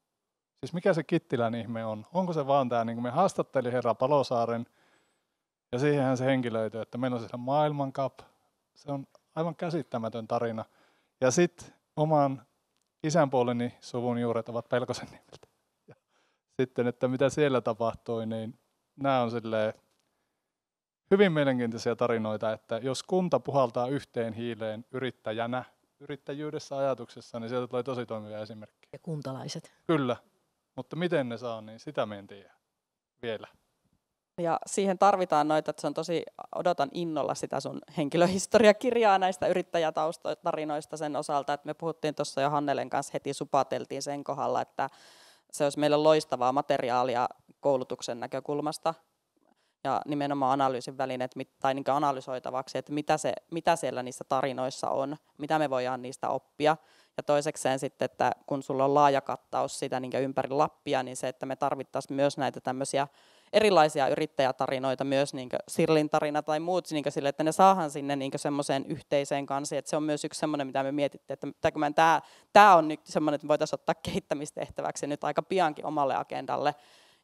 [SPEAKER 6] Siis mikä se Kittilän ihme on? Onko se vaan tämä, niin kuin me haastattelin herra Palosaaren, ja siihenhän se henkilöityy, että meillä on siellä maailmankap. Se on aivan käsittämätön tarina. Ja sitten oman isänpuoleni suvun juuret ovat Pelkosenniemeltä. Sitten, että mitä siellä tapahtui, niin nämä on hyvin mielenkiintoisia tarinoita, että jos kunta puhaltaa yhteen hiileen yrittäjänä, yrittäjyydessä ajatuksessa, niin sieltä tulee tosi toimivia esimerkkejä.
[SPEAKER 8] Ja kuntalaiset.
[SPEAKER 6] Kyllä, mutta miten ne saa, niin sitä me en tiedä vielä.
[SPEAKER 3] Ja siihen tarvitaan noita, että se on odotan innolla sitä sun henkilöhistoriakirjaa näistä yrittäjätaustatarinoista sen osalta, että me puhuttiin tuossa jo Hannelen kanssa heti supateltiin sen kohdalla, että se olisi meille loistavaa materiaalia koulutuksen näkökulmasta ja nimenomaan analyysin välineet tai niin analysoitavaksi, että mitä siellä niissä tarinoissa on, mitä me voidaan niistä oppia. Ja toisekseen sitten, että kun sulla on laaja kattaus sitä niin ympäri Lappia, niin se, että me tarvittaisiin myös näitä tämmöisiä erilaisia yrittäjätarinoita, myös niin Sirlin tarina tai muut, niin sille, että ne saadaan sinne niin semmoiseen yhteiseen kanssa. Että se on myös yksi semmoinen, mitä me mietittiin, että tämä on nyt semmoinen, että me voitaisiin ottaa kehittämistehtäväksi nyt aika piankin omalle agendalle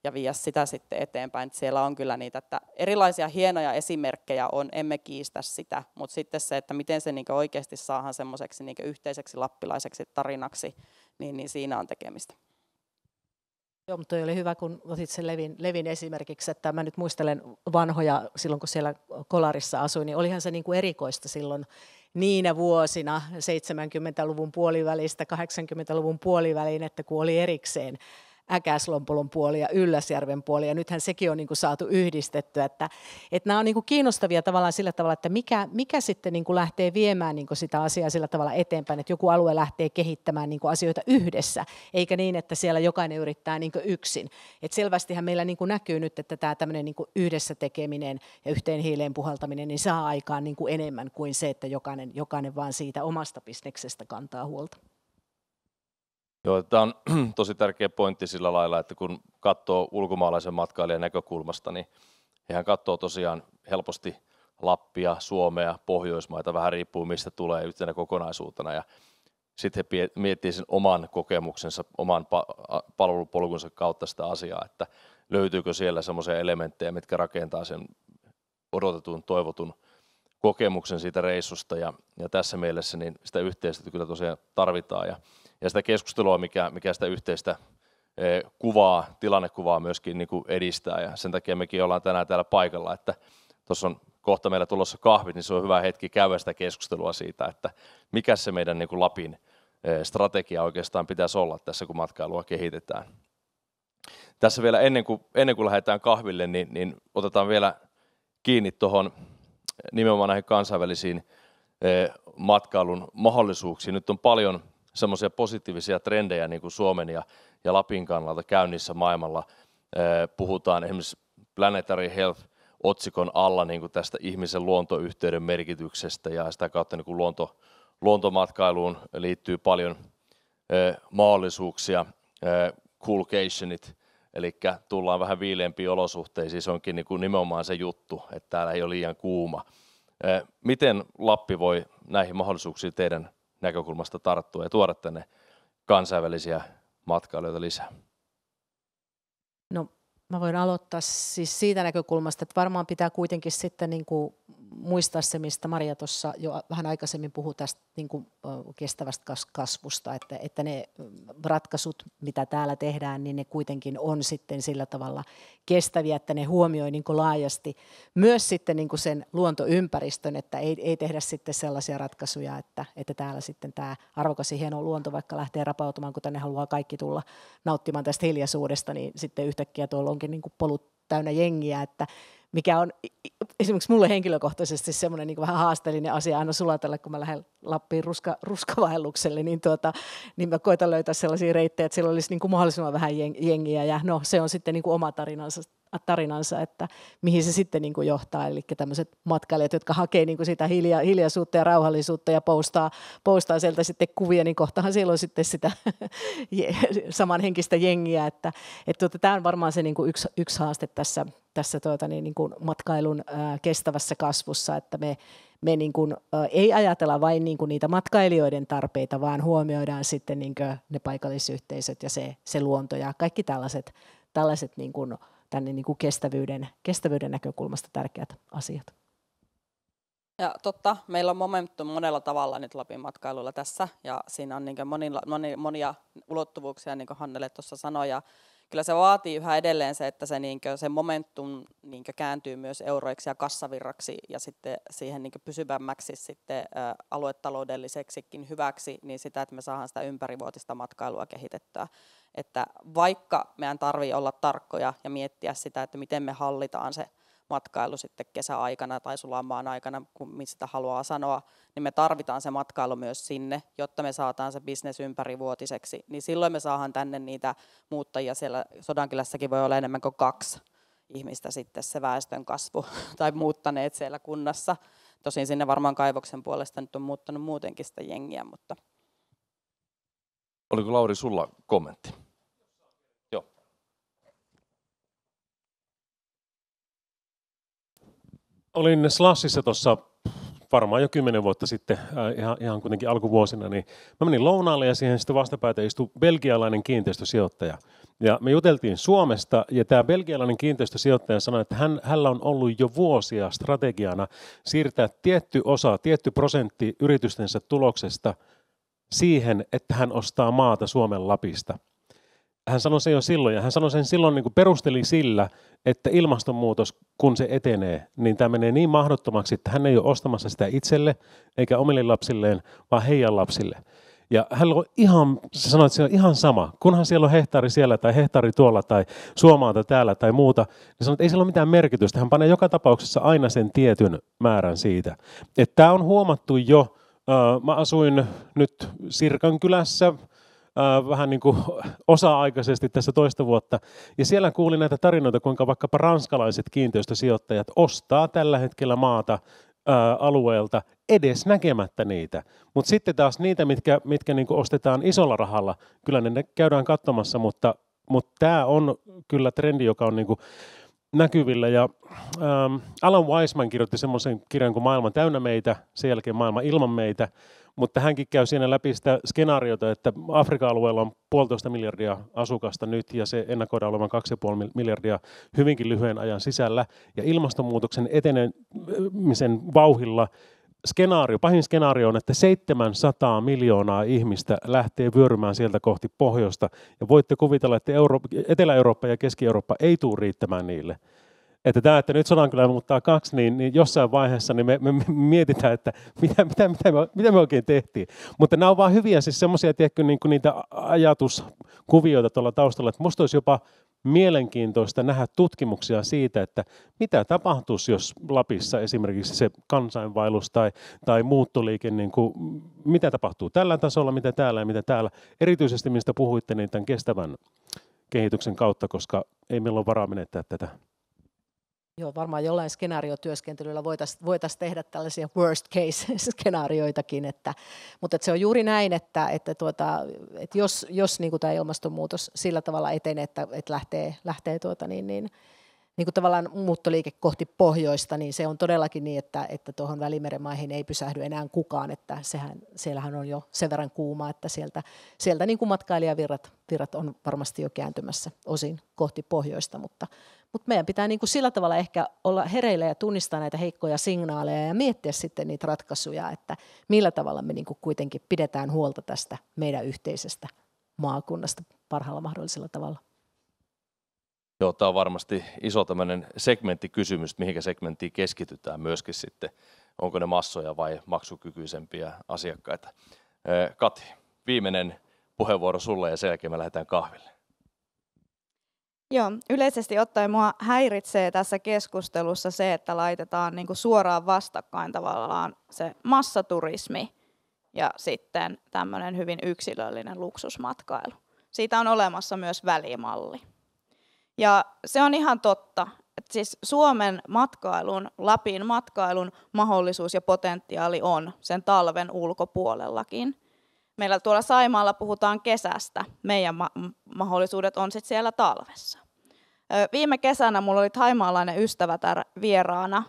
[SPEAKER 3] ja viedä sitä sitten eteenpäin. Että siellä on kyllä niitä, että erilaisia hienoja esimerkkejä on, emme kiistä sitä, mutta sitten se, että miten se niin oikeasti saadaan semmoiseksi niin yhteiseksi lappilaiseksi tarinaksi, niin siinä on tekemistä.
[SPEAKER 8] Joo, mutta oli hyvä, kun otit sen Levin esimerkiksi, että mä nyt muistelen vanhoja, silloin kun siellä Kolarissa asuin, niin olihan se niin kuin erikoista silloin niinä vuosina 70-luvun puolivälistä 80-luvun puoliväliin, että kun oli erikseen Äkäslompolon puoli ja Ylläsjärven puoli, ja nythän sekin on niin kuin saatu yhdistettyä, että nämä on niin kuin kiinnostavia tavallaan sillä tavalla, että mikä sitten niin kuin lähtee viemään niin kuin sitä asiaa sillä tavalla eteenpäin, että joku alue lähtee kehittämään niin kuin asioita yhdessä, eikä niin, että siellä jokainen yrittää niin kuin yksin. Että selvästihän meillä niin kuin näkyy nyt, että tämä tämmöinen niin kuin yhdessä tekeminen ja yhteen hiileen puhaltaminen niin saa aikaan niin kuin enemmän kuin se, että jokainen vaan siitä omasta bisneksestä kantaa huolta.
[SPEAKER 2] Joo, tämä on tosi tärkeä pointti sillä lailla, että kun katsoo ulkomaalaisen matkailijan näkökulmasta, niin hehän katsoo tosiaan helposti Lappia, Suomea, Pohjoismaita, vähän riippuu mistä tulee yhtenä kokonaisuutena. Ja sitten he miettii sen oman kokemuksensa, oman palvelupolkunsa kautta sitä asiaa, että löytyykö siellä semmoisia elementtejä, mitkä rakentaa sen odotetun, toivotun kokemuksen siitä reissusta. Ja tässä mielessä niin sitä yhteistyötä kyllä tosiaan tarvitaan. Ja sitä keskustelua, mikä sitä yhteistä tilannekuvaa myöskin niin kuin edistää. Ja sen takia mekin ollaan tänään täällä paikalla, että tuossa on kohta meillä tulossa kahvit, niin se on hyvä hetki käydä sitä keskustelua siitä, että mikä se meidän niin kuin Lapin strategia oikeastaan pitäisi olla tässä, kun matkailua kehitetään. Tässä vielä ennen kuin lähdetään kahville, niin otetaan vielä kiinni tuohon nimenomaan näihin kansainvälisiin matkailun mahdollisuuksiin. Nyt on paljon semmoisia positiivisia trendejä niin kuin Suomen ja Lapin kannalta käynnissä maailmalla. Puhutaan esimerkiksi Planetary Health-otsikon alla niin kuin tästä ihmisen luontoyhteyden merkityksestä ja sitä kautta niin kuin luontomatkailuun liittyy paljon mahdollisuuksia, coolcationit, eli tullaan vähän viileämpiin olosuhteisiin, se onkin niin kuin nimenomaan se juttu, että täällä ei ole liian kuuma. Miten Lappi voi näihin mahdollisuuksiin teidän näkökulmasta tarttua ja tuoda tänne kansainvälisiä matkailijoita lisää?
[SPEAKER 8] No, mä voin aloittaa siis siitä näkökulmasta, että varmaan pitää kuitenkin sitten niin kuin muistaa se, mistä Maria tuossa jo vähän aikaisemmin puhui tästä niin kuin kestävästä kasvusta, että ne ratkaisut, mitä täällä tehdään, niin ne kuitenkin on sitten sillä tavalla kestäviä, että ne huomioi niin kuin laajasti myös sitten niin kuin sen luontoympäristön, että ei tehdä sitten sellaisia ratkaisuja, että täällä sitten tämä arvokas ja hieno luonto vaikka lähtee rapautumaan, kun tänne haluaa kaikki tulla nauttimaan tästä hiljaisuudesta, niin sitten yhtäkkiä tuolla onkin niin kuin polut täynnä jengiä, että mikä on esimerkiksi mulle henkilökohtaisesti semmoinen niin vähän haasteellinen asia aina sulatella, kun mä lähden Lappiin ruskavaellukselle, niin mä koitan löytää sellaisia reittejä, että siellä olisi niin kuin mahdollisimman vähän jengiä, ja no se on sitten niin kuin oma tarinansa, että mihin se sitten niin kuin johtaa, eli tämmöiset matkailijat, jotka hakee niin kuin sitä hiljaisuutta ja rauhallisuutta ja postaa sieltä sitten kuvia, niin kohtahan siellä on sitten sitä samanhenkistä jengiä, että tämä on varmaan se niin kuin yksi haaste tässä niin kuin matkailun kestävässä kasvussa, että me niin kuin, ei ajatella vain niin kuin niitä matkailijoiden tarpeita, vaan huomioidaan sitten niin kuin ne paikallisyhteisöt ja se luonto ja kaikki tällaiset niin kuin, tänne niin kuin kestävyyden näkökulmasta tärkeät asiat.
[SPEAKER 3] Ja totta, meillä on momentum monella tavalla nyt Lapin matkailulla tässä, ja siinä on niin kuin monia ulottuvuuksia, niin kuin Hannele tuossa sanoi, ja kyllä se vaatii yhä edelleen se, että se momentum kääntyy myös euroiksi ja kassavirraksi ja sitten siihen pysyvämmäksi sitten aluetaloudelliseksikin hyväksi, niin sitä, että me saadaan sitä ympärivuotista matkailua kehitettyä. Että vaikka meidän tarvitsee olla tarkkoja ja miettiä sitä, että miten me hallitaan se matkailu sitten kesäaikana tai sulamaan aikana, kun mistä haluaa sanoa, niin me tarvitaan se matkailu myös sinne, jotta me saadaan se bisnes ympärivuotiseksi. Niin silloin me saadaan tänne niitä muuttajia. Siellä Sodankylässäkin voi olla enemmän kuin 2 ihmistä sitten se väestön kasvu tai muuttaneet siellä kunnassa. Tosin sinne varmaan kaivoksen puolesta nyt on muuttanut muutenkin sitä jengiä. Mutta.
[SPEAKER 2] Oliko Lauri sulla kommentti? Joo.
[SPEAKER 1] Olin Slashissa tuossa varmaan jo 10 vuotta sitten, ihan kuitenkin alkuvuosina, niin mä menin lounaalle ja siihen sitten vastapäätä istui belgialainen kiinteistösijoittaja. Ja me juteltiin Suomesta ja tämä belgialainen kiinteistösijoittaja sanoi, että hänellä on ollut jo vuosia strategiana siirtää tietty prosentti yritystensä tuloksesta siihen, että hän ostaa maata Suomen Lapista. Hän sanoi sen jo silloin, ja hän sanoi sen silloin niin kuin perusteli sillä, että ilmastonmuutos, kun se etenee, niin tämä menee niin mahdottomaksi, että hän ei ole ostamassa sitä itselle, eikä omille lapsilleen, vaan heidän lapsille. Ja hän on se sanoi, että se on ihan sama, kunhan siellä on hehtaari siellä tai hehtaari tuolla tai suomaata täällä tai muuta, niin sanoi, että ei sillä ole mitään merkitystä. Hän panee joka tapauksessa aina sen tietyn määrän siitä. Että tämä on huomattu jo, mä asuin nyt Sirkan kylässä, vähän niin kuin osa-aikaisesti tässä toista vuotta. Ja siellä kuulin näitä tarinoita, kuinka vaikkapa ranskalaiset kiinteistösijoittajat ostaa tällä hetkellä maata alueelta edes näkemättä niitä. Mutta sitten taas niitä, mitkä niin kuin ostetaan isolla rahalla, kyllä ne käydään katsomassa, mutta tämä on kyllä trendi, joka on niin kuin näkyvillä. Ja Alan Weisman kirjoitti semmoisen kirjan kuin Maailma täynnä meitä, sen jälkeen Maailma ilman meitä. Mutta hänkin käy siinä läpi sitä skenaariota, että Afrikan alueella on 1,5 miljardia asukasta nyt ja se ennakoidaan olevan 2,5 miljardia hyvinkin lyhyen ajan sisällä. Ja ilmastonmuutoksen etenemisen vauhilla pahin skenaario on, että 700 miljoonaa ihmistä lähtee vyörymään sieltä kohti pohjoista. Ja voitte kuvitella, että Etelä-Eurooppa ja Keski-Eurooppa ei tule riittämään niille. että nyt Sodankylä muuttaa 2, niin jossain vaiheessa niin me mietitään, että mitä me oikein tehtiin. Mutta nämä on vaan hyviä, siis semmoisia, tiedätkö, niin kuin niitä ajatuskuvioita tuolla taustalla, että musta olisi jopa mielenkiintoista nähdä tutkimuksia siitä, että mitä tapahtuisi, jos Lapissa esimerkiksi se kansainvaellus tai muuttoliike, niin kuin, mitä tapahtuu tällä tasolla, mitä täällä ja mitä täällä. Erityisesti mistä puhuitte niin tämän kestävän kehityksen kautta, koska ei meillä ole varaa menettää tätä.
[SPEAKER 8] Joo, varmaan jollain skenaariotyöskentelyllä voitaisiin tehdä tällaisia worst case-skenaarioitakin, mutta se on juuri näin, että jos niin kuin tämä ilmastonmuutos sillä tavalla etenee, että lähtee niin kuin tavallaan muuttoliike kohti pohjoista, niin se on todellakin niin, että tuohon Välimeren maihin ei pysähdy enää kukaan, että siellähän on jo sen verran kuuma, että sieltä niin kuin matkailijavirrat on varmasti jo kääntymässä osin kohti pohjoista, mutta meidän pitää niin kuin sillä tavalla ehkä olla hereillä ja tunnistaa näitä heikkoja signaaleja ja miettiä sitten niitä ratkaisuja, että millä tavalla me niin kuin kuitenkin pidetään huolta tästä meidän yhteisestä maakunnasta parhaalla mahdollisella tavalla.
[SPEAKER 2] Joo, tämä on varmasti iso tämmöinen segmenttikysymys, mihinkä segmenttiin keskitytään myöskin sitten. Onko ne massoja vai maksukykyisempiä asiakkaita? Kati, viimeinen puheenvuoro sulle ja sen jälkeen me lähdetään kahville.
[SPEAKER 7] Joo, yleisesti ottaen mua häiritsee tässä keskustelussa se, että laitetaan niin kuin suoraan vastakkain tavallaan se massaturismi ja sitten tämmöinen hyvin yksilöllinen luksusmatkailu. Siitä on olemassa myös välimalli. Ja se on ihan totta, että siis Suomen matkailun, Lapin matkailun mahdollisuus ja potentiaali on sen talven ulkopuolellakin. Meillä tuolla Saimaalla puhutaan kesästä, meidän mahdollisuudet on sitten siellä talvessa. Viime kesänä mulla oli thaimaalainen ystävä vieraana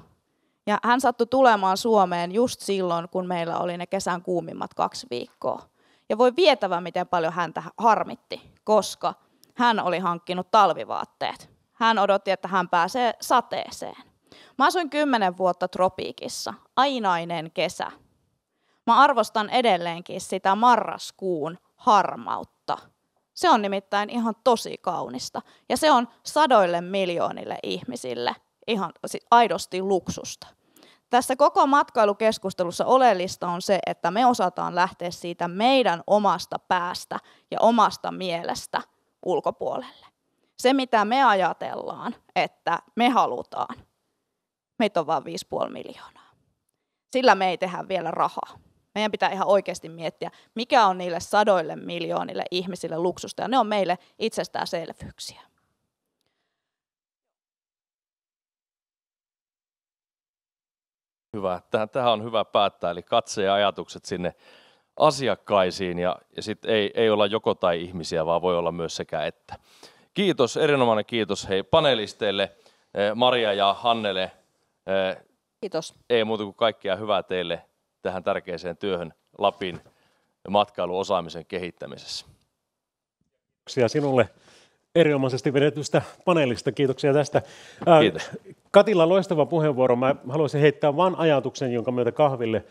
[SPEAKER 7] ja hän sattui tulemaan Suomeen just silloin, kun meillä oli ne kesän kuumimmat 2 viikkoa. Ja voi vietävä, miten paljon häntä harmitti, koska hän oli hankkinut talvivaatteet. Hän odotti, että hän pääsee sateeseen. Mä asuin 10 vuotta tropiikissa, ainainen kesä. Mä arvostan edelleenkin sitä marraskuun harmautta. Se on nimittäin ihan tosi kaunista. Ja se on 100 miljoonille ihmisille ihan aidosti luksusta. Tässä koko matkailukeskustelussa oleellista on se, että me osataan lähteä siitä meidän omasta päästä ja omasta mielestä ulkopuolelle. Se, mitä me ajatellaan, että me halutaan, meitä on vain 5,5 miljoonaa. Sillä me ei tehdä vielä rahaa. Meidän pitää ihan oikeasti miettiä, mikä on niille 100 miljoonille ihmisille luksusta, ja ne on meille itsestäänselvyyksiä.
[SPEAKER 2] Hyvä. Tähän on hyvä päättää, eli katse ja ajatukset sinne asiakkaisiin, ja sitten ei olla joko tai ihmisiä, vaan voi olla myös sekä että. Kiitos, erinomainen kiitos panelisteille, Maria ja Hannele.
[SPEAKER 7] Kiitos.
[SPEAKER 2] Ei muuta kuin kaikkea hyvää teille tähän tärkeäseen työhön Lapin matkailuosaamisen kehittämisessä.
[SPEAKER 1] Kiitoksia sinulle erinomaisesti vedetystä paneelista. Kiitoksia tästä.
[SPEAKER 2] Kiitos.
[SPEAKER 1] Katilla loistava puheenvuoro. Mä haluaisin heittää vain ajatuksen, jonka myötä kahville.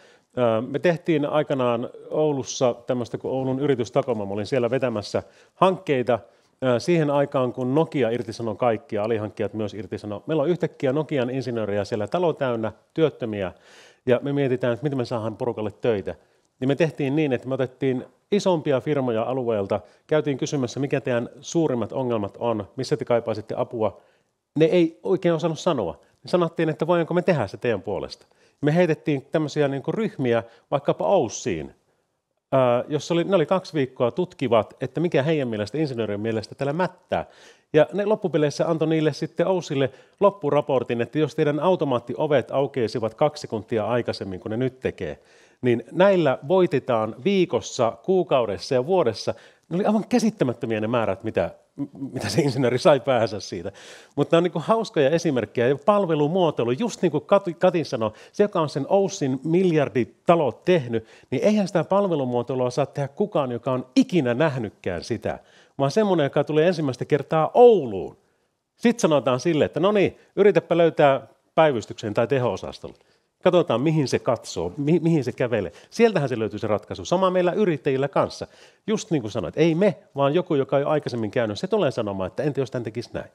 [SPEAKER 1] Me tehtiin aikanaan Oulussa tämmöistä kuin Oulun yritystakoma. Mä olin siellä vetämässä hankkeita siihen aikaan, kun Nokia irtisanoi kaikkia, alihankkijat myös irtisanoi. Meillä on yhtäkkiä Nokian insinöörejä siellä talo täynnä, työttömiä, ja me mietitään, että miten me saadaan porukalle töitä. Niin me tehtiin niin, että me otettiin isompia firmoja alueelta, käytiin kysymässä, mikä teidän suurimmat ongelmat on, missä te kaipaisitte apua. Ne ei oikein osannut sanoa. Me sanottiin, että voinko me tehdä se teidän puolesta. Me heitettiin tämmöisiä niin kuin ryhmiä vaikkapa Oussiin, jossa ne oli 2 viikkoa tutkivat, että mikä heidän mielestä, insinöörien mielestä täällä mättää. Ja ne loppupeleissä antoi niille sitten Oussille loppuraportin, että jos teidän automaattiovet aukeisivat 2 sekuntia aikaisemmin kuin ne nyt tekee, niin näillä voitetaan viikossa, kuukaudessa ja vuodessa. Ne oli aivan käsittämättömiä ne määrät, mitä se insinööri sai päänsä siitä. Mutta nämä on niin kuin hauskoja esimerkkejä ja palvelumuotoilu, just niin kuin Kati sanoi, se joka on sen Oussin miljarditalot tehnyt, niin eihän sitä palvelumuotoilua saa tehdä kukaan, joka on ikinä nähnytkään sitä, vaan semmoinen, joka tulee ensimmäistä kertaa Ouluun. Sitten sanotaan sille, että no niin, yritäpä löytää päivystyksen tai teho-osastolle. Katsotaan, mihin se katsoo, mihin se kävelee. Sieltähän se löytyy se ratkaisu. Sama meillä yrittäjillä kanssa. Just niin kuin sanoit, ei me, vaan joku, joka on aikaisemmin käynyt, se tulee sanomaan, että entä jos tämän tekisi näin.